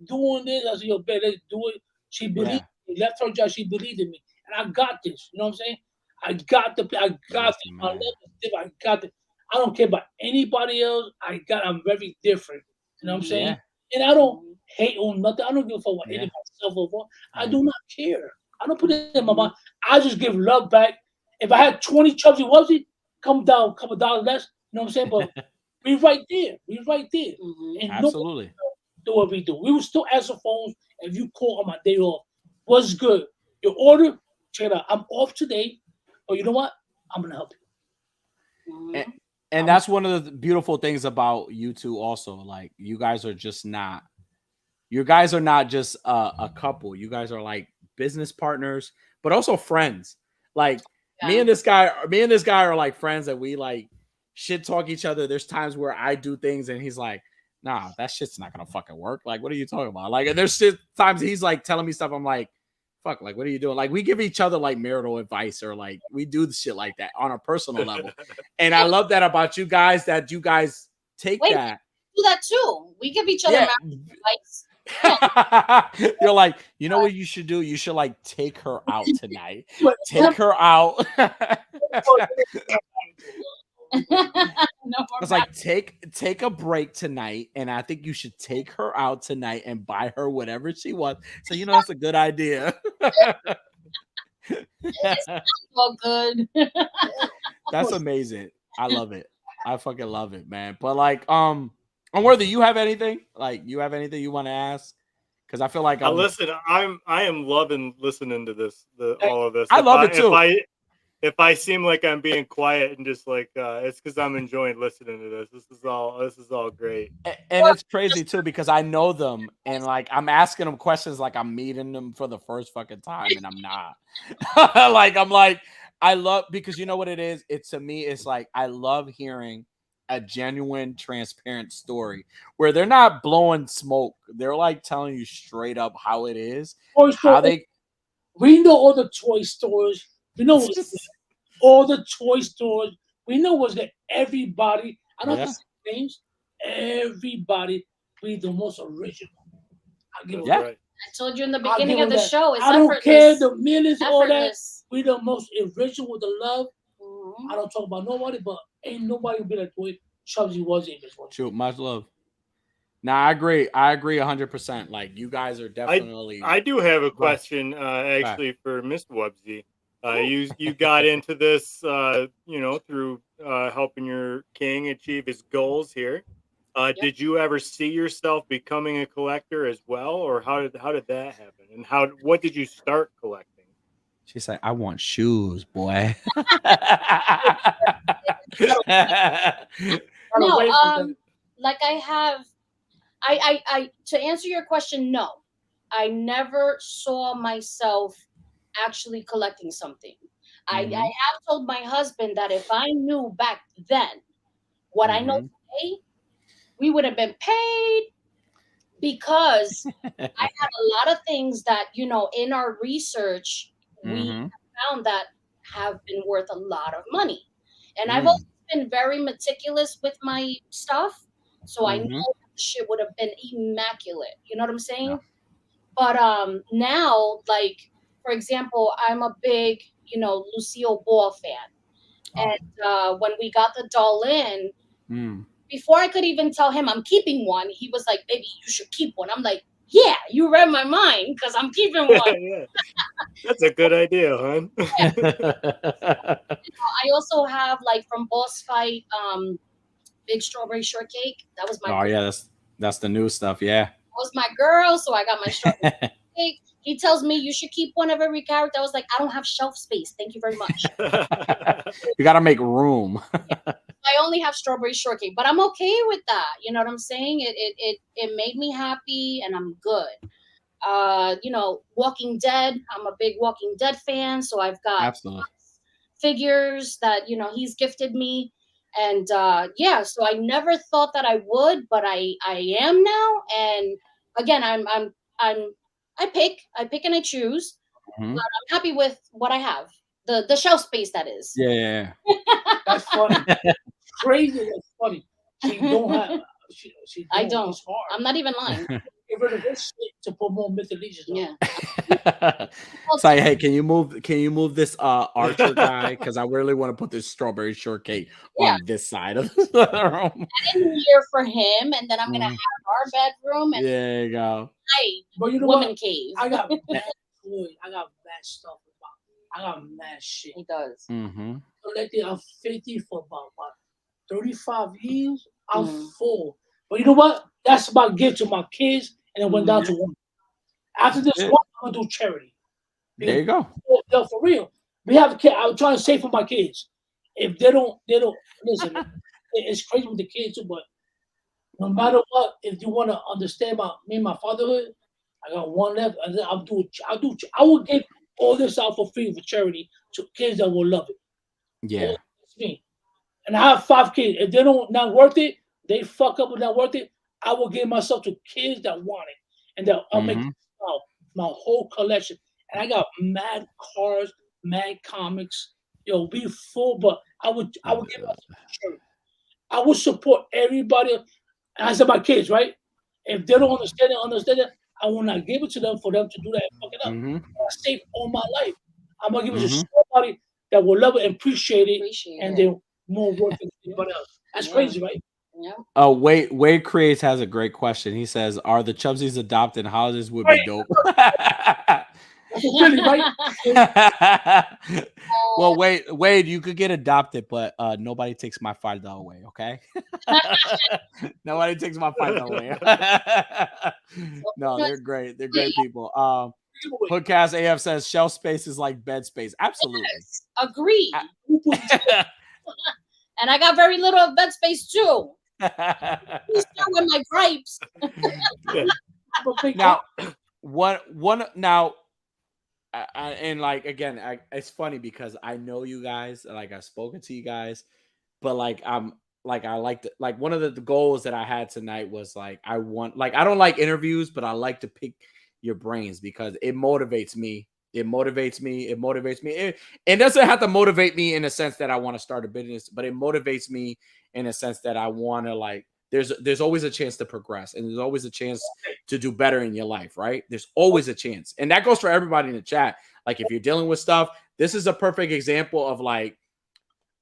Doing this, I said, yo, babe, let's do it. She believed me. Left her job, she believed in me. And I got this. You know what I'm saying? I got this. I love this. I got it. I don't care about anybody else. I'm very different. You know what I'm saying? Yeah. And I don't hate on nothing. I don't give a fuck what any myself or what. I do not care. I don't put it in my mind. I just give love back. If I had 20 Chubzzy and Ms Wubzzy, come down a couple dollars less. You know what I'm saying? But we right there. We right there. And absolutely. Do what we do. We will still answer phones if you call on my day off. What's good? Your order? Check it out. I'm off today. Or you know what? I'm gonna help you. And that's one of the beautiful things about you two also. Like you guys are not just a couple. You guys are like business partners, but also friends. Like me and this guy are like friends that we like shit talk each other. There's times where I do things and he's like, nah, that shit's not gonna fucking work. Like, what are you talking about? Like, and there's times he's like telling me stuff. I'm like, fuck, like, what are you doing? Like, we give each other like marital advice, or like we do the shit like that on a personal level. And I love that about you guys, that you guys take that. Do that too. We give each other marital advice. You're like, you know what you should do? You should like take her out tonight. Take her out. It's like take a break tonight, and I think you should take her out tonight and buy her whatever she wants. So you know that's a good idea. It's so good. That's amazing. I love it. I fucking love it, man. But like, Unworthy, you have anything? Like, you have anything you want to ask? Because I feel like I am loving listening to this. All of this. I love it too. if I seem like I'm being quiet and just like it's because I'm enjoying listening to this. This is all great. And it's crazy too because I know them and like I'm asking them questions like I'm meeting them for the first fucking time and I'm not. I'm like I love because you know what it is. It to me it's like I love hearing a genuine, transparent story where they're not blowing smoke. They're like telling you straight up how it is. How they we know all the toy stores. We know all the toy stores. We know what's there. Everybody. I don't have to say names. Everybody be the most original. I give yeah. Right. I told you in the beginning of the show. It's I don't care the millions, all that. We the most original with the love. Mm-hmm. I don't talk about nobody, but ain't nobody be like the way Chubzzy was in this one. Shoot, much love. Nah, I agree. I agree 100%. Like you guys are definitely. I do have a question actually for Ms Wubzzy. You got into this through helping your king achieve his goals here. Did you ever see yourself becoming a collector as well, or how did that happen? And what did you start collecting? She's like, I want shoes, boy. No, like I have. I to answer your question, no, I never saw myself actually collecting something. I have told my husband that if I knew back then what I know today, we would have been paid because I had a lot of things that, in our research, we found that have been worth a lot of money. And I've always been very meticulous with my stuff. So I know the shit would have been immaculate. You know what I'm saying? Yeah. But now, like, for example, I'm a big, Lucille Ball fan. And when we got the doll in, before I could even tell him I'm keeping one, he was like, baby, you should keep one. I'm like, yeah, you read my mind because I'm keeping one. Yeah. That's a good idea, hon. I also have, like, from Boss Fight, Big Strawberry Shortcake. That was my girl. Yeah, that's the new stuff. Yeah. That was my girl, so I got my strawberry shortcake. He tells me you should keep one of every character. I was like, I don't have shelf space. Thank you very much. You got to make room. I only have strawberry shortcake, but I'm okay with that. You know what I'm saying? It made me happy, and I'm good. Walking Dead. I'm a big Walking Dead fan, so I've got figures that he's gifted me, and so I never thought that I would, but I am now. And again, I pick and I choose, but I'm happy with what I have. The shelf space, that is. Yeah. That's funny. Crazy. That's funny. She don't have. I don't. I'm not even lying. Get rid of this shit to put more mythologies. Yeah. It's like, hey, can you move this Archer guy? Because I really want to put this strawberry shortcake on this side of the room. And in here for him, and then I'm gonna have our bedroom. And there you go. But you know woman what? cave. I got mad toys. I got mad stuff. I got mad shit. He does. Collected. I'm 50 for about 35 years. I'm full. But you know what? That's my gift to my kids, and it went down to one. After this one, I'm gonna do charity. There you go. No, for real. We have a kid. I'm trying to save for my kids. If they don't listen. It's crazy with the kids too, but no matter what, if you want to understand me and my fatherhood, I got one left, and then I will give all this out for free for charity to kids that will love it. Yeah. That's me. And I have 5 kids. If they don't not worth it, they fuck up with not worth it. I will give myself to kids that want it, and that I'll make my whole collection. And I got mad cars, mad comics. Yo, be full, but I would give myself to charity. I would support everybody. And I said my kids, right? If they don't understand it, I will not give it to them for them to do that and fuck it up. I saved all my life. I'm gonna give it to somebody that will love it and appreciate it, and they're more worth it than anybody else. That's crazy, right? Yeah. Wade Creates has a great question. He says, "Are the Chubzys adopted? Houses would be dope." Really, right? Well, Wade, you could get adopted, but nobody takes my $5 away. Okay, nobody takes my $5 away. No, they're great. They're great people. Hoodcast AF says shelf space is like bed space. Absolutely. Yes, agreed. And I got very little bed space too. Please start with my gripes. Now, and like again, it's funny because I know you guys, like I've spoken to you guys, but like I like to, like one of the goals that I had tonight was like I don't like interviews, but I like to pick your brains because it motivates me. It motivates me. It doesn't have to motivate me in the sense that I want to start a business, but it motivates me in a sense that I want to like. There's always a chance to progress, and there's always a chance to do better in your life, right? There's always a chance, and that goes for everybody in the chat. Like if you're dealing with stuff, this is a perfect example of like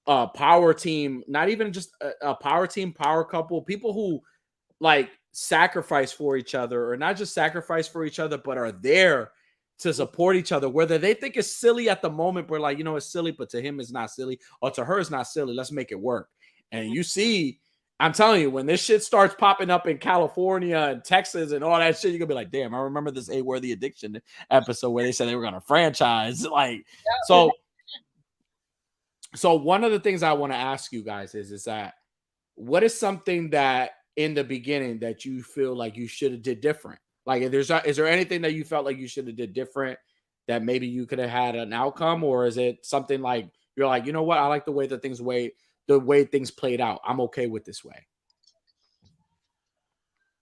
a power team, not even just a power team, power couple, people who like sacrifice for each other, or not just sacrifice for each other, but are there to support each other, whether they think it's silly at the moment, but like, it's silly, but to him it's not silly, or to her it's not silly. Let's make it work. And you see, I'm telling you, when this shit starts popping up in California and Texas and all that shit, you're gonna be like, damn, I remember this A-Worthy Addiction episode where they said they were gonna franchise. Like, so one of the things I want to ask you guys is that what is something that in the beginning that you feel like you should have did different? Like, is there anything that you felt like you should have did different that maybe you could have had an outcome, or is it something like you're like, you know what, I like the way that things played out. I'm okay with this way.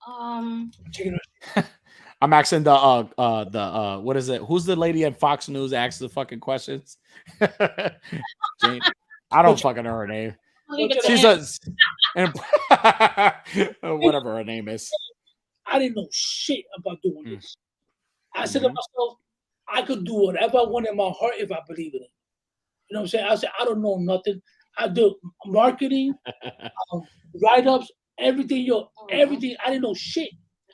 I'm asking the what is it? Who's the lady at Fox News that asks the fucking questions? Jane. I don't fucking know her name. She's whatever her name is. I didn't know shit about doing this. I said to myself, I could do whatever I want in my heart if I believe in it. You know what I'm saying? I said, I don't know nothing. I do marketing, write-ups, everything, everything. I didn't know shit.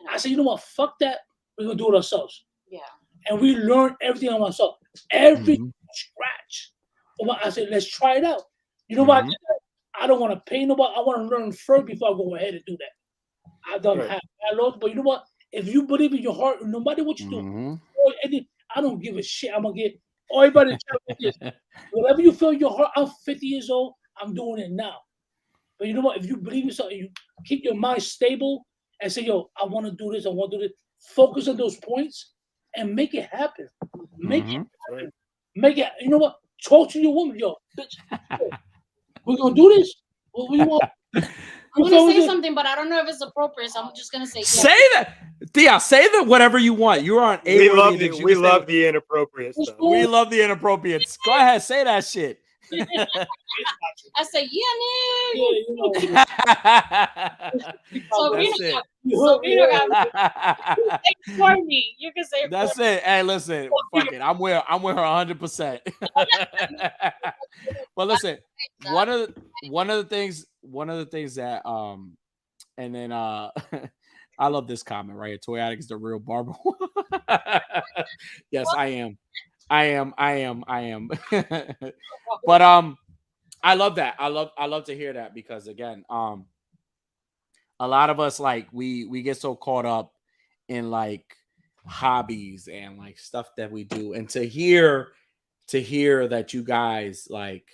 I said, you know what? Fuck that. We're going to do it ourselves. Yeah. And we learned everything on ourselves. Everything from scratch. I said, let's try it out. You know what I did? I don't want to pay nobody. I want to learn first before I go ahead and do that. I don't have that load, but you know what? If you believe in your heart, no matter what you do, I don't give a shit. I'm going to get everybody. Whatever you feel in your heart, I'm 50 years old. I'm doing it now. But you know what? If you believe in something, you keep your mind stable and say, yo, I want to do this. I want to do this. Focus on those points and make it happen. Make it happen. Make it. You know what? Talk to your woman. Yo, bitch, we're going to do this. What we want. I'm going to say something, but I don't know if it's appropriate, so I'm just going to say Say that. Thea, say that whatever you want. You're on A-Worthy Addiction. We love the inappropriate stuff. We love the inappropriate. Go ahead, say that shit. I say, Sabrina got for me. You can say that's it. Hey, listen, fuck it. I'm with her 100%. But listen, one of the things that and then I love this comment right here. Toy Addict is the real barber. Yes, I am. But I love that. I love to hear that because again, a lot of us like we get so caught up in like hobbies and like stuff that we do, and to hear that you guys like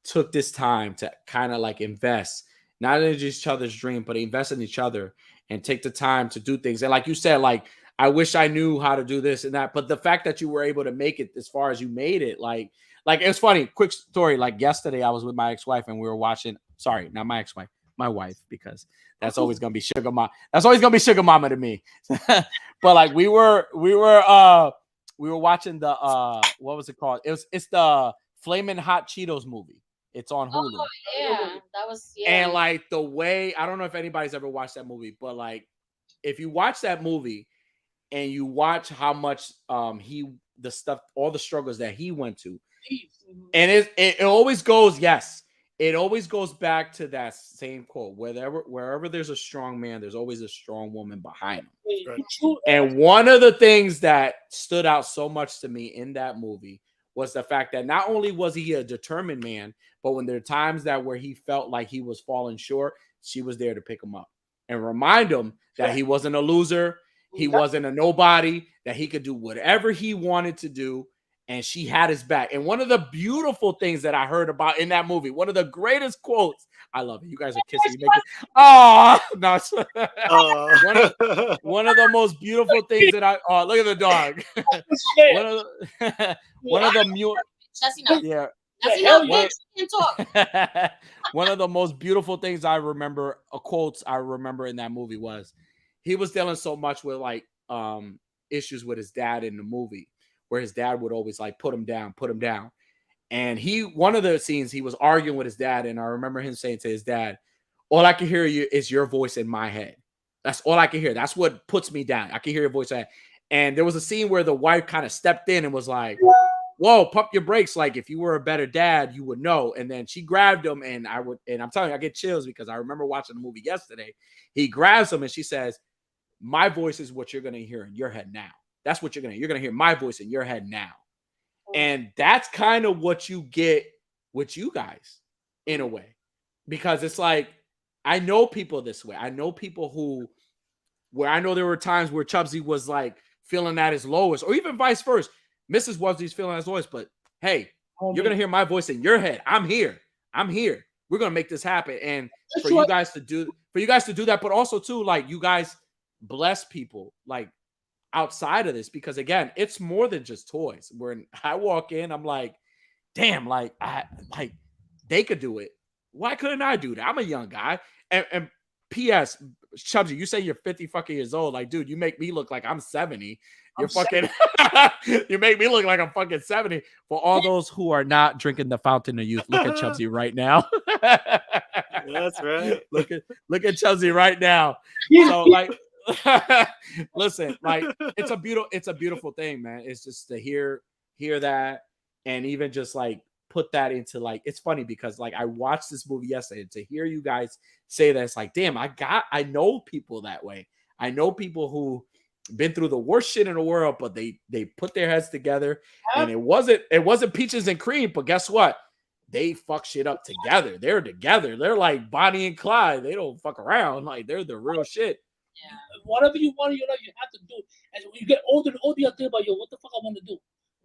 took this time to kind of like invest not in each other's dream, but invest in each other and take the time to do things. And like you said, like, I wish I knew how to do this and that, but the fact that you were able to make it as far as you made it, like it's funny. Quick story. Like yesterday, I was with my ex-wife and we were watching. Sorry, not my ex-wife, my wife, because that's always gonna be sugar mama. That's always gonna be sugar mama to me. But like we were watching the what was it called? It's the Flamin' Hot Cheetos movie. It's on Hulu. Oh, yeah, that was And like the way, I don't know if anybody's ever watched that movie, but like if you watch that movie and you watch how much all the struggles that he went to, and it always goes, it always goes back to that same quote: wherever there's a strong man, there's always a strong woman behind him. Right. And one of the things that stood out so much to me in that movie was the fact that not only was he a determined man, but when there are times where he felt like he was falling short, she was there to pick him up and remind him that he wasn't a loser. He wasn't a nobody, that he could do whatever he wanted to do. And she had his back. And one of the beautiful things that I heard about in that movie, one of the greatest quotes, I love it. You guys are kissing. You make it. Oh, no. One of the most beautiful things that I. Oh, look at the dog. one of the mule. That's enough. Yeah. That's enough. Bitch, you can't talk. One of the most beautiful things I remember, quotes I remember in that movie was, he was dealing so much with like issues with his dad in the movie, where his dad would always like put him down. And one of the scenes, he was arguing with his dad. And I remember him saying to his dad, all I can hear is your voice in my head. That's all I can hear. That's what puts me down. I can hear your voice. And there was a scene where the wife kind of stepped in and was like, whoa, pump your brakes. Like, if you were a better dad, you would know. And then she grabbed him, and I'm telling you, I get chills because I remember watching the movie yesterday. He grabs him and she says, my voice is what you're going to hear in your head now. That's what you're going to hear my voice in your head now. And that's kind of what you get with you guys in a way, because it's like, I know people this way. I know people where I know there were times where Chubzzy was like feeling at his lowest, or even vice versa. Mrs. Wubzzy's feeling at his lowest, but hey, you're going to hear my voice in your head. I'm here. We're going to make this happen. And for you guys to do that, but also too, like, you guys bless people like outside of this, because again, it's more than just toys. When I walk in, I'm like, damn, like they could do it. Why couldn't I do that? I'm a young guy. And P.S. Chubzzy, you say you're 50 fucking years old. Like, dude, you make me look like I'm 70. You're fucking you make me look like I'm fucking 70. For all those who are not drinking the fountain of youth, look at Chubzzy right now. That's right. Look at Chubzzy right now. So like, listen, like, it's a beautiful thing, man. It's just to hear that, and even just like put that into, like, it's funny because like I watched this movie yesterday, and to hear you guys say that, it's like, damn, I know people that way. I know people who been through the worst shit in the world, but they put their heads together, and it wasn't peaches and cream, but guess what? They fuck shit up together. They're together. They're like Bonnie and Clyde. They don't fuck around. Like, they're the real shit. Yeah. Whatever you want, you have to do. And when you get older and older, you think about, what the fuck I want to do.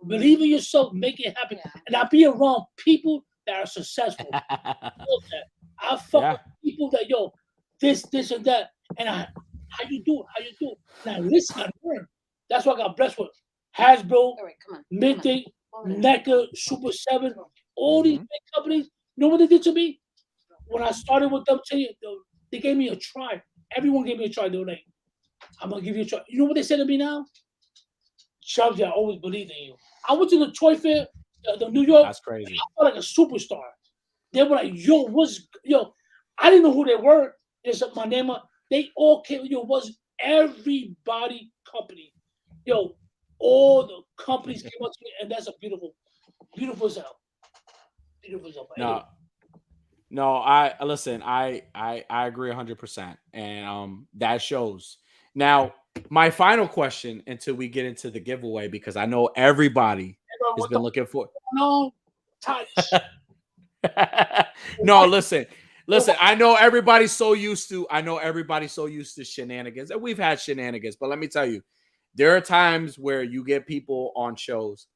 Believe in yourself, make it happen, and I be around people that are successful. I fuck with people that this and that, and how you do it. Now listen, I learn. That's what I got blessed with. Hasbro, Minty, NECA, Super 7, all these big companies. You know what they did to me? When I started with them, they gave me a try. Everyone gave me a try. They were like, I'm gonna give you a try. You know what they said to me now? Chubzzy, I always believed in you. I went to the toy fair, the New York. That's crazy. I felt like a superstar. They were like, I didn't know who they were. There's my name. They all came. Was everybody company. All the companies came up to me, and that's a beautiful cell. Beautiful cell. No, I listen. I agree 100%, and that shows. Now, my final question until we get into the giveaway, because I know everybody has been looking for. No, touch. No, listen. I know everybody's so used to shenanigans, and we've had shenanigans. But let me tell you, there are times where you get people on shows,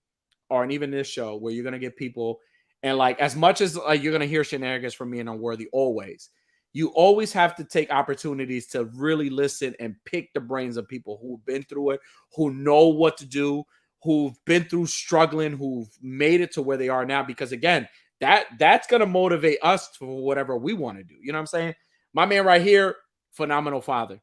or even this show, where you're gonna get people, and like, as much as like you're gonna hear shenanigans from me and Unworthy always. You always have to take opportunities to really listen and pick the brains of people who've been through it, who know what to do, who've been through struggling, who've made it to where they are now. Because again, that's going to motivate us for whatever we want to do. You know what I'm saying? My man right here, phenomenal father.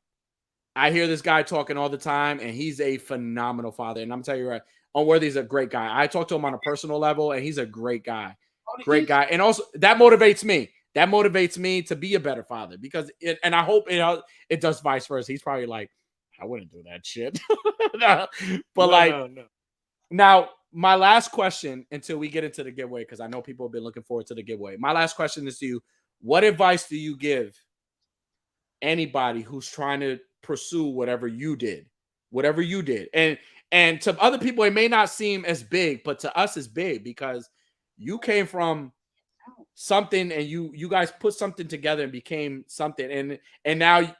I hear this guy talking all the time, and he's a phenomenal father. And I'm telling you right, Unworthy's a great guy. I talk to him on a personal level, and he's a great guy. Great guy. And also, that motivates me. That motivates me to be a better father, because and I hope it does vice versa. He's probably like, I wouldn't do that shit. No. Now, my last question until we get into the giveaway, because I know people have been looking forward to the giveaway. My last question is to you. What advice do you give anybody who's trying to pursue whatever you did? And to other people, it may not seem as big, but to us it's big, because you came from something, and you guys put something together and became something, and now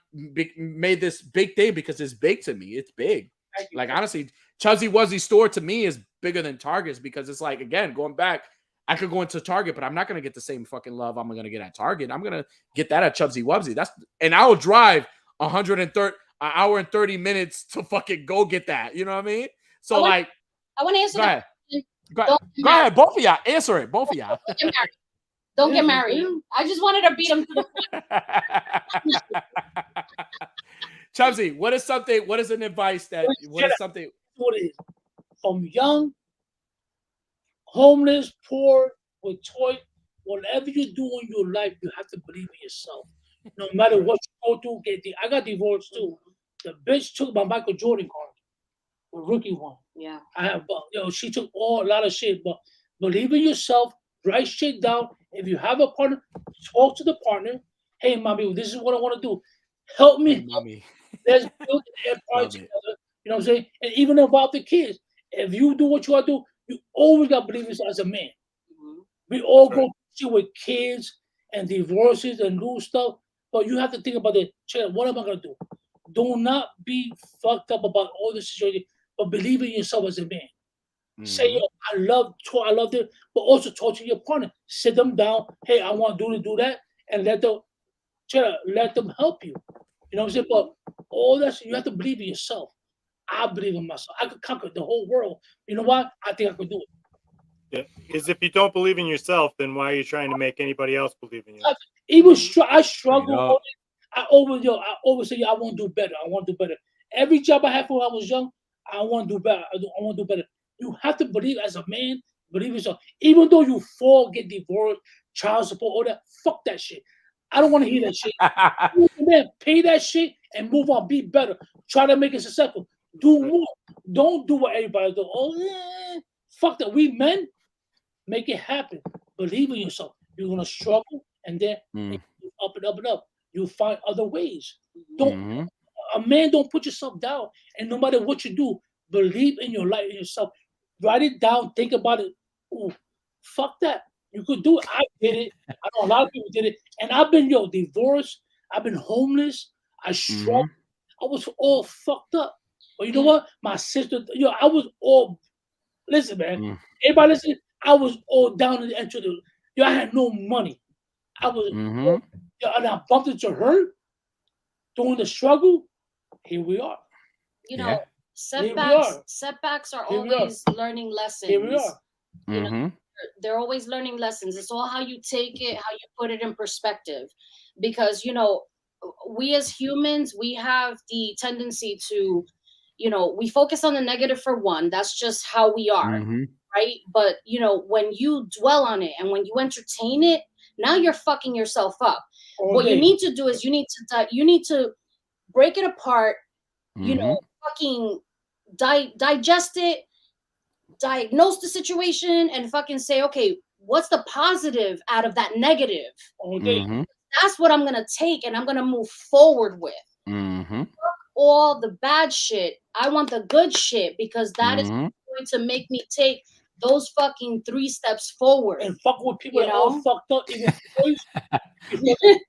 made this big thing because it's big to me. It's big. Like honestly, Chubzzy Wubzzy store to me is bigger than Target's because it's like, again, going back, I could go into Target, but I'm not gonna get the same fucking love I'm gonna get at Target. I'm gonna get that at Chubzzy Wubzzy. And I will drive 130 an hour and 30 minutes to fucking go get that. You know what I mean? So I want to answer that. Go ahead, both of y'all answer it. Both of y'all. Don't get married. I just wanted to beat him to the point. Chubzzy, what is an advice that what is from young, homeless, poor, with toy, whatever you do in your life, you have to believe in yourself. No matter what you go through, I got divorced too. The bitch took my Michael Jordan card, the rookie one. Yeah. I have, she took a lot of shit, but believe in yourself, write shit down. If you have a partner, talk to the partner. Hey, mommy, this is what I want to do. Help me. Hey, mommy. Let's build an empire together. You know what I'm saying? And even about the kids, if you do what you want to do, you always got to believe in yourself as a man. Mm-hmm. We all go through with kids and divorces and new stuff, but you have to think about it. What am I going to do? Do not be fucked up about all this situation, but believe in yourself as a man. Mm-hmm. Say, I love it, but also talk to your partner. Sit them down. Hey, I want to do that, and let them help you. You know what I'm saying? But all that, you have to believe in yourself. I believe in myself. I could conquer the whole world. You know what? I think I could do it. Yeah, because if you don't believe in yourself, then why are you trying to make anybody else believe in you? I struggle. I always say, I want to do better. I want to do better. Every job I had when I was young, I want to do better. I want to do better. You have to believe as a man, believe in yourself. Even though you fall, get divorced, child support, all that, fuck that shit. I don't want to hear that shit. Man, pay that shit and move on. Be better. Try to make it successful. Do more. Don't do what everybody do. Fuck that. We men, make it happen. Believe in yourself. You're gonna struggle, and then up and up and up. You'll find other ways. Don't a man don't put yourself down. And no matter what you do, believe in your life, in yourself. Write it down. Think about it. Ooh, fuck that. You could do it. I did it. I know a lot of people did it. And I've been divorced. I've been homeless. I struggled. I was all fucked up. But you know what? My sister, I was all. Listen, man. Everybody listen. I was all down in the end of the. I had no money. I was. And I bumped into her during the struggle. Here we are. Setbacks are always learning lessons. Here we are. You know, they're always learning lessons. It's all how you take it, how you put it in perspective. Because, we as humans, we have the tendency to, we focus on the negative for one. That's just how we are, right? But, when you dwell on it and when you entertain it, now you're fucking yourself up. What you need to do is you need to break it apart, fucking digest it, diagnose the situation, and fucking say, okay, what's the positive out of that negative? That's what I'm gonna take and I'm gonna move forward with. All the bad shit. I want the good shit because that is going to make me take those fucking 3 steps forward. And fuck with people that all fucked up. Even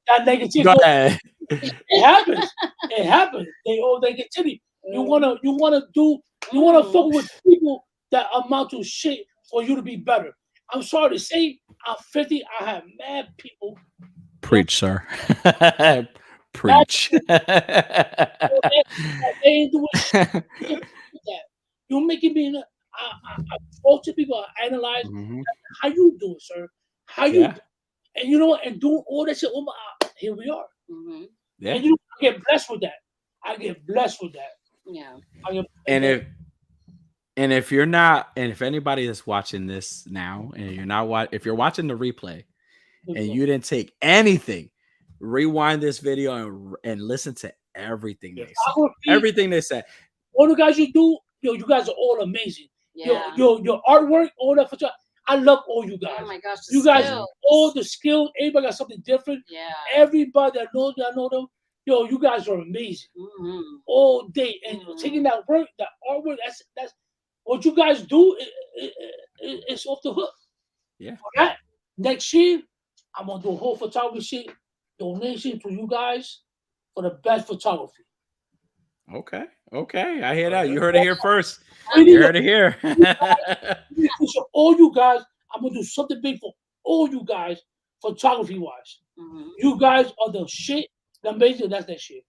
that negativity. Go ahead. It happens. It happens. They negativity. You wanna fuck with people that amount to shit for you to be better. I'm sorry to say, I'm 50. I have mad people. Preach, sir. Preach. They ain't doing shit. You're making me. I talk to people. I analyze how you doing, sir. How you doing? And you know what? And doing all that shit. Here we are. Yeah. And I get blessed with that. I get blessed with that. Yeah. And if you're not, and if anybody that's watching this now, and you're not if you're watching the replay, and you didn't take anything, rewind this video and listen to everything they said. Everything they said. All the guys you do, you guys are all amazing. Yeah. Your artwork, all that for sure. I love all you guys. Oh my gosh, you guys, all the skills. Everybody got something different. Yeah. Everybody that knows that I know them. You guys are amazing. All day and taking that work, that artwork. That's what you guys do. It's off the hook. Yeah. That next year, I'm gonna do a whole photography shit, donation to you guys for the best photography. Okay. I hear that. You heard it here first. We You need heard it here. all you guys. I'm gonna do something big for all you guys, photography wise. You guys are the shit. Amazing. That's that shit.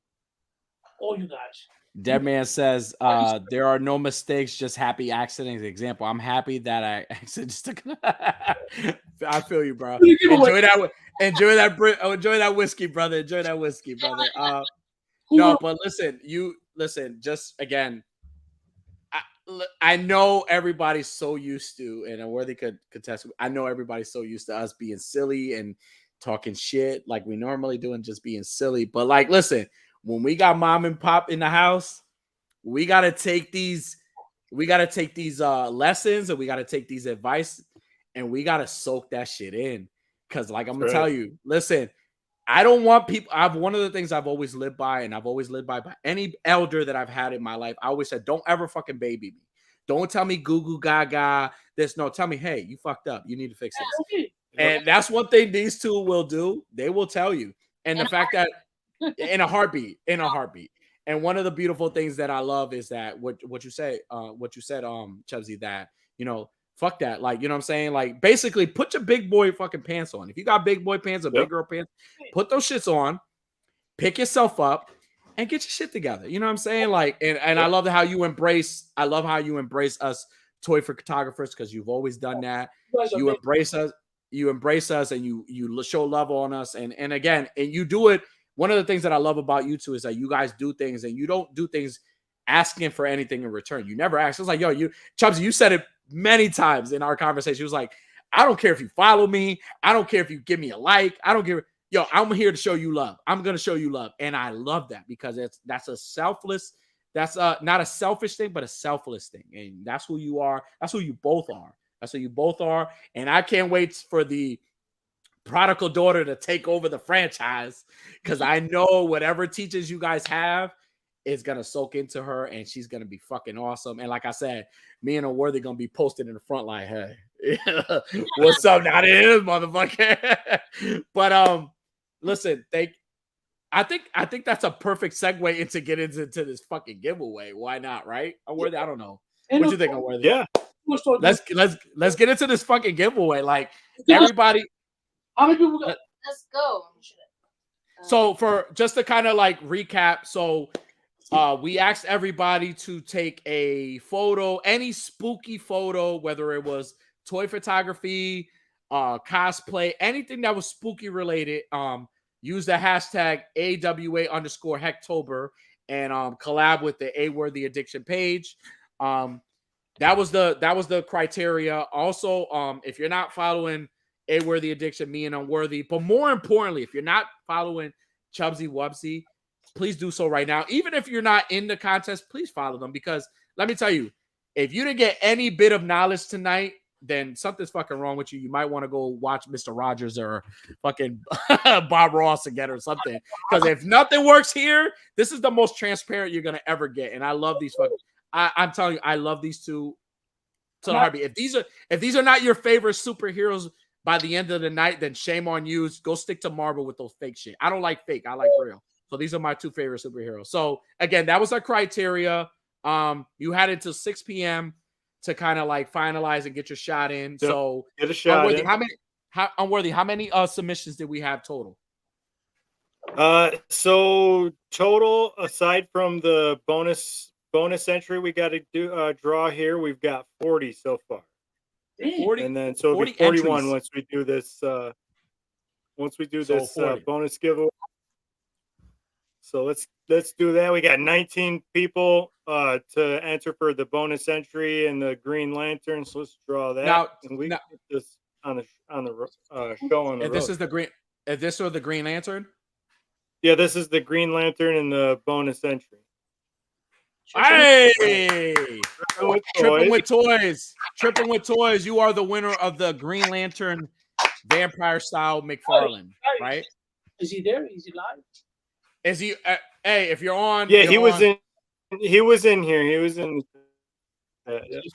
All you guys. Dead Man says, there are no mistakes, just happy accidents. Example, I'm happy that I accidentally I feel you, bro. Enjoy that whiskey, brother. Enjoy that whiskey, brother. No, but listen, just again, I know everybody's so used to, and Worthy could contest. I know everybody's so used to us being silly and talking shit like we normally do and just being silly. But like, listen, when we got mom and pop in the house, we gotta take these lessons, and we gotta take these advice, and we gotta soak that shit in. Cause like I'm gonna tell you, listen, I don't want people. One of the things I've always lived by, and I've always lived by any elder that I've had in my life. I always said, don't ever fucking baby me. Don't tell me goo goo gaga. Tell me, hey, you fucked up. You need to fix this. And that's one thing these two will do. They will tell you. And the fact that in a heartbeat. And one of the beautiful things that I love is that what you said, Chubzzy, that, fuck that. Like, you know what I'm saying? Like, basically put your big boy fucking pants on. If you got big boy pants or big girl pants, put those shits on, pick yourself up, and get your shit together. You know what I'm saying? Like, and I love how you embrace us toy photographers, because you've always done that. You embrace us, and you show love on us. And again, and you do it. One of the things that I love about you two is that you guys do things, and you don't do things asking for anything in return. You never ask. It's like, yo, Chubzzy, you said it many times in our conversation. He was like, I don't care if you follow me. I don't care if you give me a like. I don't care. Yo, I'm here to show you love. I'm going to show you love. And I love that, because that's a selfless, that's not a selfish thing, but a selfless thing. And that's who you are. That's who you both are. And I can't wait for the prodigal daughter to take over the franchise, because I know whatever teachers you guys have is gonna soak into her, and she's gonna be fucking awesome. And like I said, me and Worthy gonna be posted in the front like, hey, what's up? Now it is, motherfucker. But listen, I think that's a perfect segue into get into this fucking giveaway. Why not, right? Worthy, I don't know. What you think, Worthy? Yeah. Let's get into this fucking giveaway. Like, everybody. How many people got? Let's go. So for just to kind of like recap, so we asked everybody to take a photo, any spooky photo, whether it was toy photography, cosplay, anything that was spooky related. Use the hashtag AWA Hecktober and collab with the A Worthy Addiction page. That was the criteria. Also, if you're not following A Worthy Addiction, me and Unworthy, but more importantly, if you're not following Chubzzy Wubzzy, please do so right now. Even if you're not in the contest, please follow them, because let me tell you, if you didn't get any bit of knowledge tonight, then something's fucking wrong with you. You might want to go watch Mr. Rogers or fucking Bob Ross again or something. Because if nothing works here, this is the most transparent you're gonna ever get. And I love these fucking. I'm telling you, I love these two to the heartbeat. If these are not your favorite superheroes by the end of the night, then shame on you. Go stick to Marvel with those fake shit. I don't like fake. I like real. So these are my two favorite superheroes. So again, that was our criteria. You had until 6 p.m. to kind of like finalize and get your shot in. Yep. So get a shot Unworthy, in. Unworthy, how many submissions did we have total? So total, aside from the bonus entry we got to do draw here, we've got 40 so far. 40, and then so it'll be 41 entries. Once we do this bonus giveaway. So let's do that. We got 19 people to enter for the bonus entry and the Green Lantern. So let's draw that. Now, and we get this on the show on the road. This is the green. Is this or the Green Lantern? Yeah, this is the Green Lantern and the bonus entry. Hey, Tripping with toys. You are the winner of the Green Lantern vampire style McFarlane, right? Is he there? Is he live? Is he? Hey, if you're on, yeah, he was in here. He was in.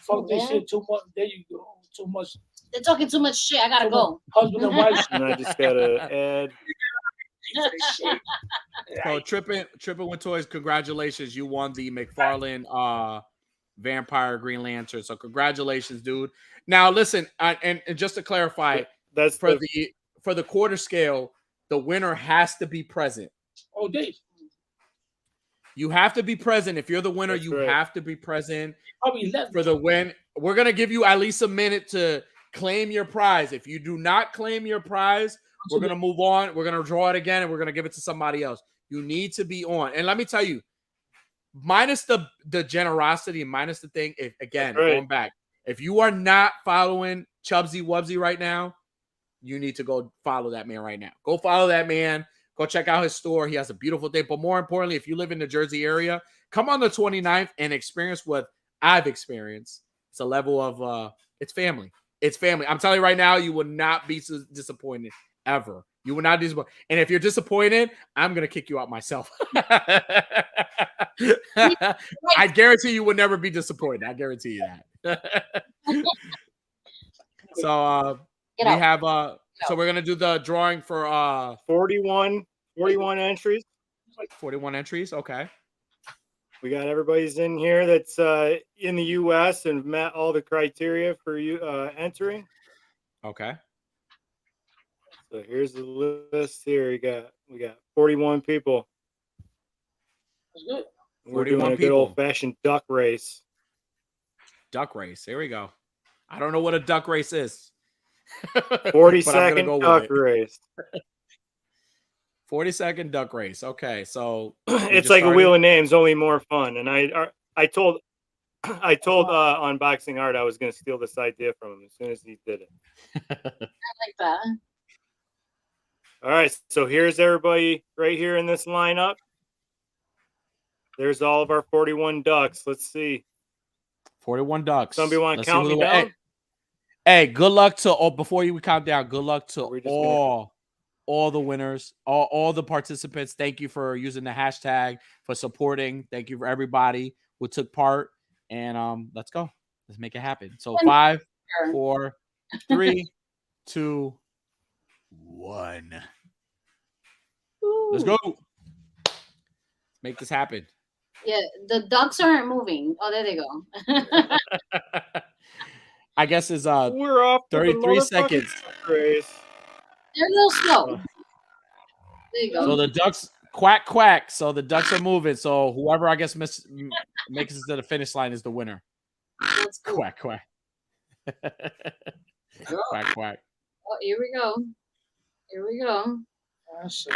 Fuck this shit too much. There you go. Too much. They're talking too much shit. I gotta go. Husband and wife. And I just gotta add. So tripping with toys. Congratulations, you won the McFarlane Vampire Green Lantern. So congratulations, dude. Now listen, and just to clarify, that's for the quarter scale, the winner has to be present. Oh, Dave. You have to be present. If you're the winner, you have to be present for the win. We're going to give you at least a minute to claim your prize. If you do not claim your prize, we're going to move on. We're going to draw it again, and we're going to give it to somebody else. You need to be on. And let me tell you, minus the generosity, minus the thing, going back, if you are not following Chubzzy Wubzzy right now, you need to go follow that man right now. Go follow that man. Go check out his store. He has a beautiful thing. But more importantly, if you live in the Jersey area, come on the 29th and experience what I've experienced. It's a level of it's family. It's family. I'm telling you right now, you will not be disappointed ever. You will not be disappointed. And if you're disappointed, I'm going to kick you out myself. I guarantee you will never be disappointed. I guarantee you that. So we have so we're gonna do the drawing for 41 entries. 41 entries. Okay. We got everybody's in here that's in the US and met all the criteria for you entering. Okay. So here's the list here. We got 41 people. That's good. We're doing a good old-fashioned duck race. Duck race. Here we go. I don't know what a duck race is. 40-second duck race. 40-second duck race. Okay, so it's like a wheel of names, only more fun. And I told Unboxing Art I was going to steal this idea from him as soon as he did it. I like that. All right, so here's everybody right here in this lineup. There's all of our 41 ducks. Let's see. 41 ducks. Somebody want to count me down? Hey, good luck to before you count down. Good luck to all the winners, all the participants. Thank you for using the hashtag, for supporting. Thank you for everybody who took part. And let's go. Let's make it happen. So 5, 4, 3, 2, 1. Let's go. Make this happen. Yeah, the ducks aren't moving. Oh, there they go. I guess it's we're off 33 seconds. They're a little slow. There you go. So the ducks quack. So the ducks are moving. So whoever I guess makes it to the finish line is the winner. Quack. Quack. Oh, here we go.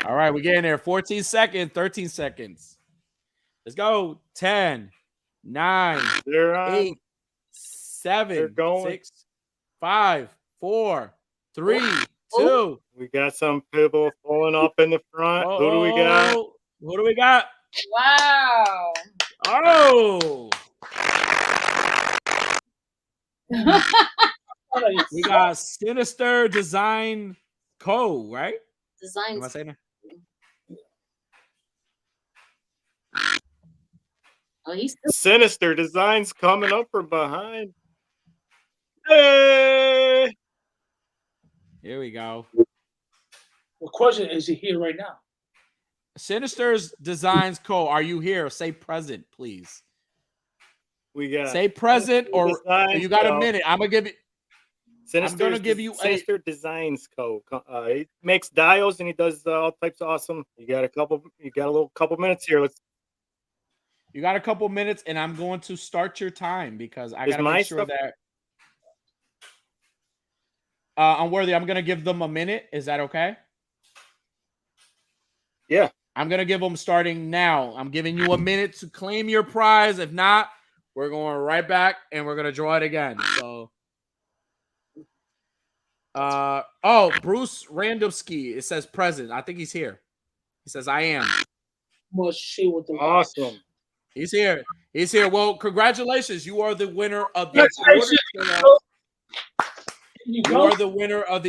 All right, we're getting there. 14 seconds, 13 seconds. Let's go. 10, 9, 8, 7, 6, 5, 4, 3, 2. We got some people pulling up in the front. Who do we got? Who do we got? Wow. Oh. We got Sinister Design Co., right? Design. Am I saying that? Oh, he's Sinister Designs coming up from behind. Hey! Here we go. The question is he here right now? Sinister's Designs Co. Are you here? Say present, please. We got say present or you got a minute. I'm gonna give you. I'm gonna give you Sinister Designs Co. He makes dials and he does all types of awesome. You got a couple minutes here. You got a couple minutes, and I'm going to start your time because I gotta make sure that. Unworthy, I'm gonna give them a minute. Is that okay? Yeah. I'm gonna give them starting now. I'm giving you a minute to claim your prize. If not, we're going right back and we're gonna draw it again. So Bruce Randomski, it says present. I think he's here. He says I am. Awesome. He's here. He's here. Well, congratulations. You are the winner of the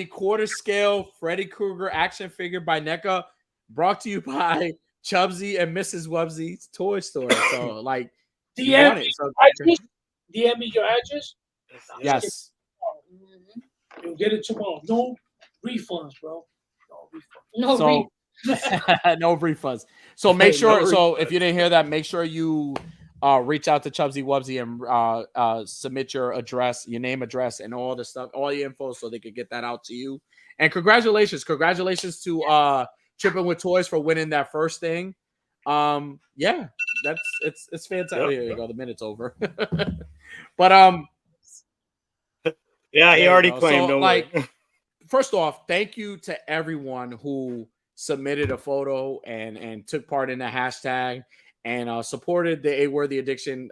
quarter scale Freddy Krueger action figure by NECA, brought to you by Chubzzy and Ms Wubzzy's toy store. So, like, DM me your address. Yes. You'll get it tomorrow. No refunds, bro. No refunds. No So, no refunds. So make sure. No so refunds. if you didn't hear that, make sure you reach out to Chubzzy Wubzzy and submit your address, your name, address, and all the stuff, all your info, so they could get that out to you. And congratulations to Tripping with Toys for winning that first thing. Yeah, it's fantastic. Yep. Here you go. The minute's over. But yeah, he already claimed. So, no like, way. First off, thank you to everyone who submitted a photo and took part in the hashtag and supported the A Worthy Addiction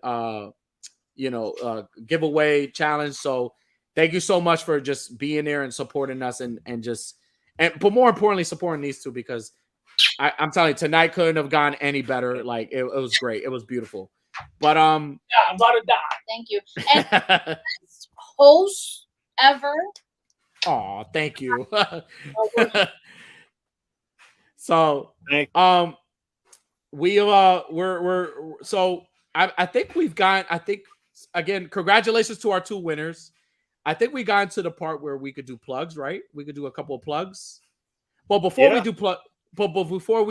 giveaway challenge. So thank you so much for just being there and supporting us but more importantly, supporting these two, because I'm telling you, tonight couldn't have gone any better. Like it was great. It was beautiful. But yeah, I'm about to die. Thank you. And best host ever. Oh, thank you. So I think we've got, again, congratulations to our two winners. I think we got into the part where we could do plugs, right? We could do a couple of plugs. But before we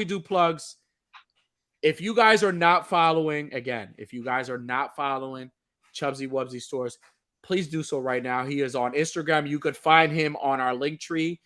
do plugs, if you guys are not following Chubzzy Wubzzy Stores, please do so right now. He is on Instagram. You could find him on our link tree.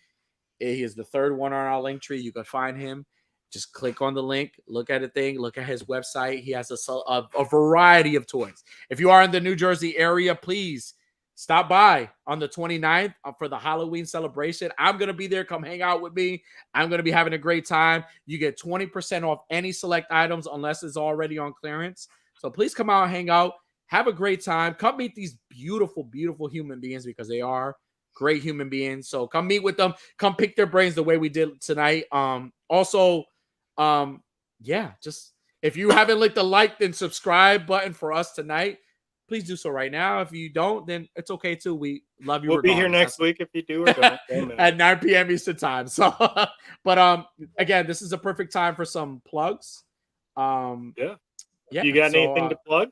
He is the third one on our link tree. You can find him. Just click on the link, look at the thing, look at his website. He has a variety of toys. If you are in the New Jersey area, please stop by on the 29th for the Halloween celebration. I'm going to be there. Come hang out with me. I'm going to be having a great time. You get 20% off any select items unless it's already on clearance. So please come out and hang out. Have a great time. Come meet these beautiful, beautiful human beings, because they are great human beings. So come meet with them. Come pick their brains the way we did tonight. Just if you haven't licked the like and subscribe button for us tonight, please do so right now. If you don't, then it's okay too. We love you. We'll be here next week if you do or don't. At 9 p.m. Eastern time. So, but again, this is a perfect time for some plugs. Yeah. You got anything to plug?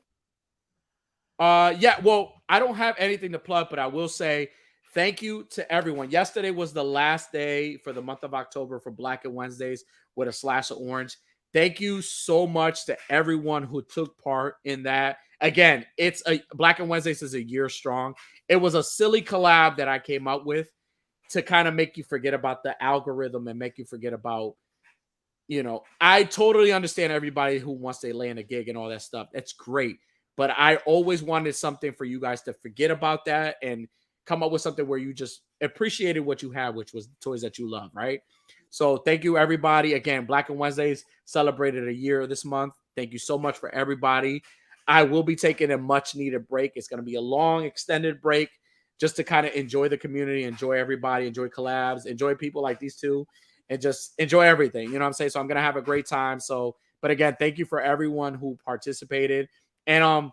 Well, I don't have anything to plug, but I will say thank you to everyone. Yesterday was the last day for the month of October for Black and Wednesdays with a slash of orange. Thank you so much to everyone who took part in that. Again, Black and Wednesdays is a year strong. It was a silly collab that I came up with to kind of make you forget about the algorithm and make you forget about, I totally understand everybody who wants to land a gig and all that stuff. That's great. But I always wanted something for you guys to forget about that and come up with something where you just appreciated what you had, which was the toys that you love, right? So thank you, everybody. Again, Black and Wednesdays celebrated a year this month. Thank you so much for everybody. I will be taking a much-needed break. It's going to be a long, extended break just to kind of enjoy the community, enjoy everybody, enjoy collabs, enjoy people like these two, and just enjoy everything. You know what I'm saying? So I'm going to have a great time. But again, thank you for everyone who participated. And I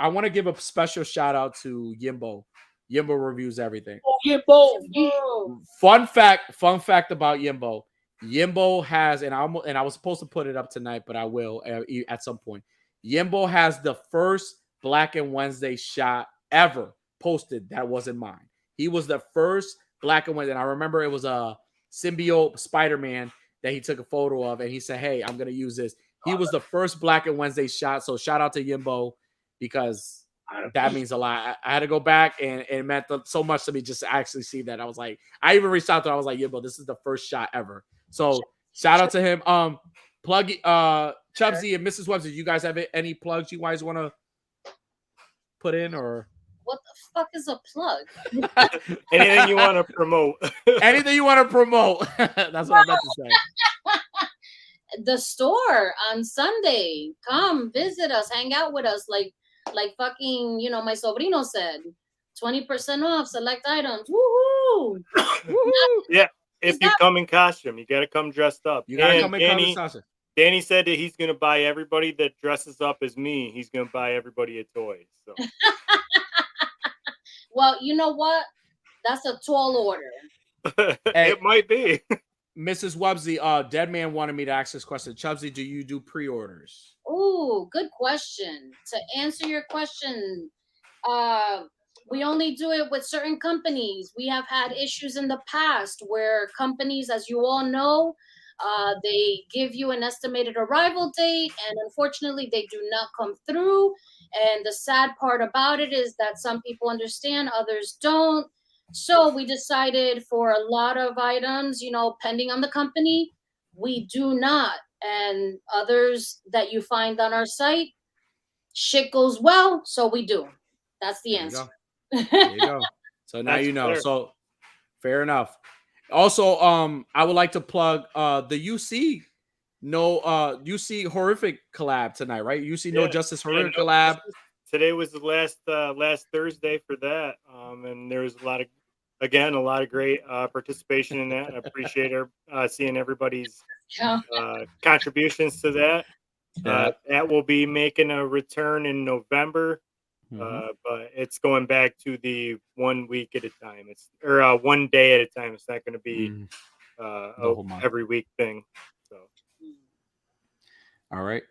want to give a special shout out to Yimbo. Yimbo reviews everything. Oh, Yimbo. Fun fact about Yimbo. Yimbo has, and I was supposed to put it up tonight, but I will at some point. Yimbo has the first Black and Wednesday shot ever posted that wasn't mine. He was the first Black and Wednesday, and I remember it was a symbiote Spider-Man that he took a photo of, and he said, "Hey, I'm gonna use this." He was the first Black and Wednesday shot. So shout out to Yimbo, because that means a lot. I had to go back, and it meant so much to me just to actually see that. I was like, I even reached out to him. I was like, Yimbo, this is the first shot ever. So shout out to him. Plug Chubzzy and Ms Wubzzy. You guys have any plugs you guys want to put in, or what the fuck is a plug? Anything you want to promote? Anything you want to promote? That's what I meant to say. The store on Sunday. Come visit us, hang out with us, like fucking, my sobrino said. 20% off select items. Woohoo! Yeah, if you come in costume, you gotta come dressed up. You gotta come in costume. Danny said that he's gonna buy everybody that dresses up as me. He's gonna buy everybody a toy. So. Well, you know what? That's a tall order. It might be. Mrs. Wubzzy, Dead Man wanted me to ask this question. Chubzzy, do you do pre-orders? Ooh, good question. To answer your question, We only do it with certain companies. We have had issues in the past where companies, as you all know, they give you an estimated arrival date, and unfortunately, they do not come through. And the sad part about it is that some people understand, others don't. So we decided for a lot of items, you know, pending on the company, we do not. And others that you find on our site, shit goes well, so we do. That's the answer. There you go. So now you know. Fair. So fair enough. Also, I would like to plug the UC UC horrific collab tonight, right? UC No Justice horrific collab. Today was the last Thursday for that, and there was a lot of great participation in that. I appreciate seeing everybody's contributions to that. That will be making a return in November, but it's going back to the 1 week at a time. It's 1 day at a time. It's not going to be every week thing. So, all right.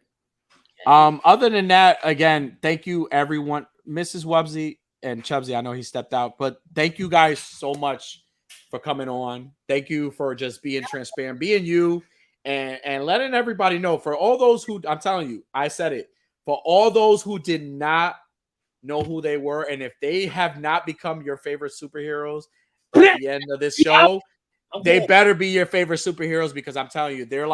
Other than that, again, thank you everyone, Mrs. Wubzzy and Chubzzy. I know he stepped out, but thank you guys so much for coming on. Thank you for just being transparent, being you, and letting everybody know. For all those who, I'm telling you, I said it, for all those who did not know who they were, and if they have not become your favorite superheroes at the end of this show, they better be your favorite superheroes, because I'm telling you, they're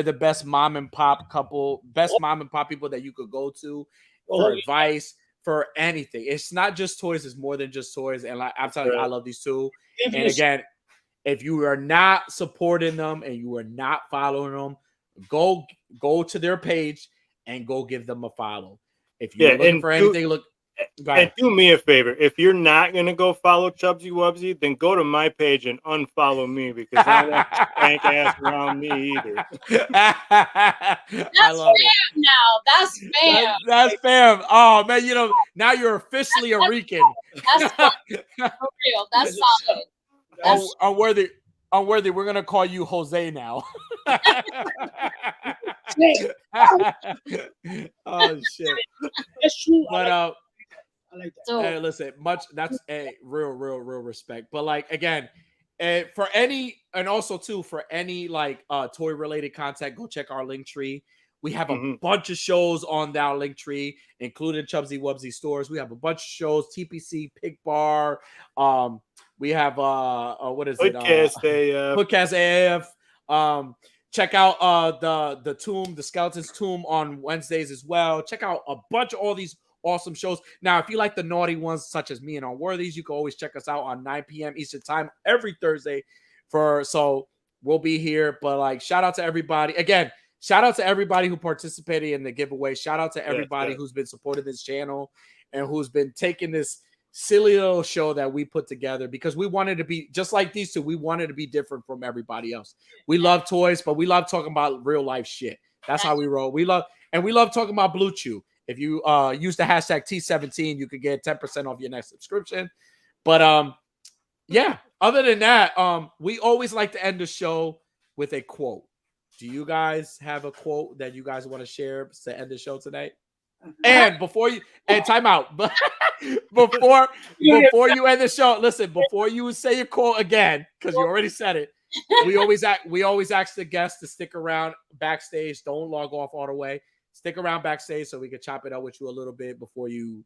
the best mom and pop couple, best mom and pop people that you could go to for advice, for anything. It's not just toys, it's more than just toys. And I'm telling you, I love these two. And again, if you are not supporting them and you are not following them, go to their page and go give them a follow. If you're looking for anything, and do me a favor. If you're not going to go follow Chubzzy Wubzzy, then go to my page and unfollow me, because I don't want to spank ass around me either. That's fam now. That's fam. That's fam. Oh, man, you know, now you're officially a Rican. That's for real. That's solid. Unworthy, we're going to call you Jose now. Oh, shit. That's true. But, I like that. So, hey, listen, that's a real respect. But like, again, for any, and also too, for any like toy related content, go check our link tree. We have a bunch of shows on our link tree, including Chubzzy Wubzzy stores. We have a bunch of shows, TPC, Pig Bar. We have what is Hoodcast AF. Check out the Tomb, the Skeleton's Tomb on Wednesdays as well. Check out a bunch of all these awesome shows. Now, if you like the naughty ones, such as me and Unworthies, you can always check us out on 9 p.m. Eastern time every Thursday. So we'll be here. But like, shout out to everybody. Again, shout out to everybody who participated in the giveaway. Shout out to everybody who's been supporting this channel and who's been taking this silly little show that we put together, because we wanted to be just like these two. We wanted to be different from everybody else. We love toys, but we love talking about real life shit. That's how we roll. We love talking about Blue Chew. If you use the hashtag T17, you could get 10% off your next subscription. But yeah, other than that, we always like to end the show with a quote. Do you guys have a quote that you guys want to share to end the show tonight? And time out. But before you end the show, listen, before you say your quote again, because you already said it, we always ask the guests to stick around backstage. Don't log off all the way. Stick around backstage so we can chop it up with you a little bit before you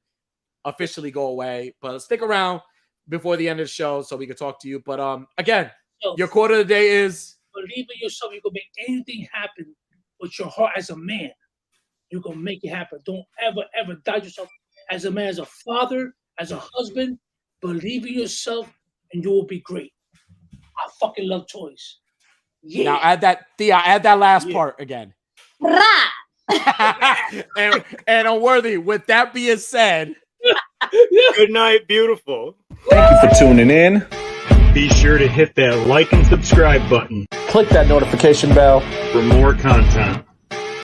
officially go away. But stick around before the end of the show so we can talk to you. But again, your quote of the day is: believe in yourself. You can make anything happen with your heart as a man. You can make it happen. Don't ever doubt yourself as a man, as a father, as a husband. Believe in yourself and you will be great. I fucking love toys. Yeah. Now add that last part again. and Unworthy, with that being said, good night, beautiful. Thank you for tuning in. Be sure to hit that like and subscribe button. Click that notification bell for more content.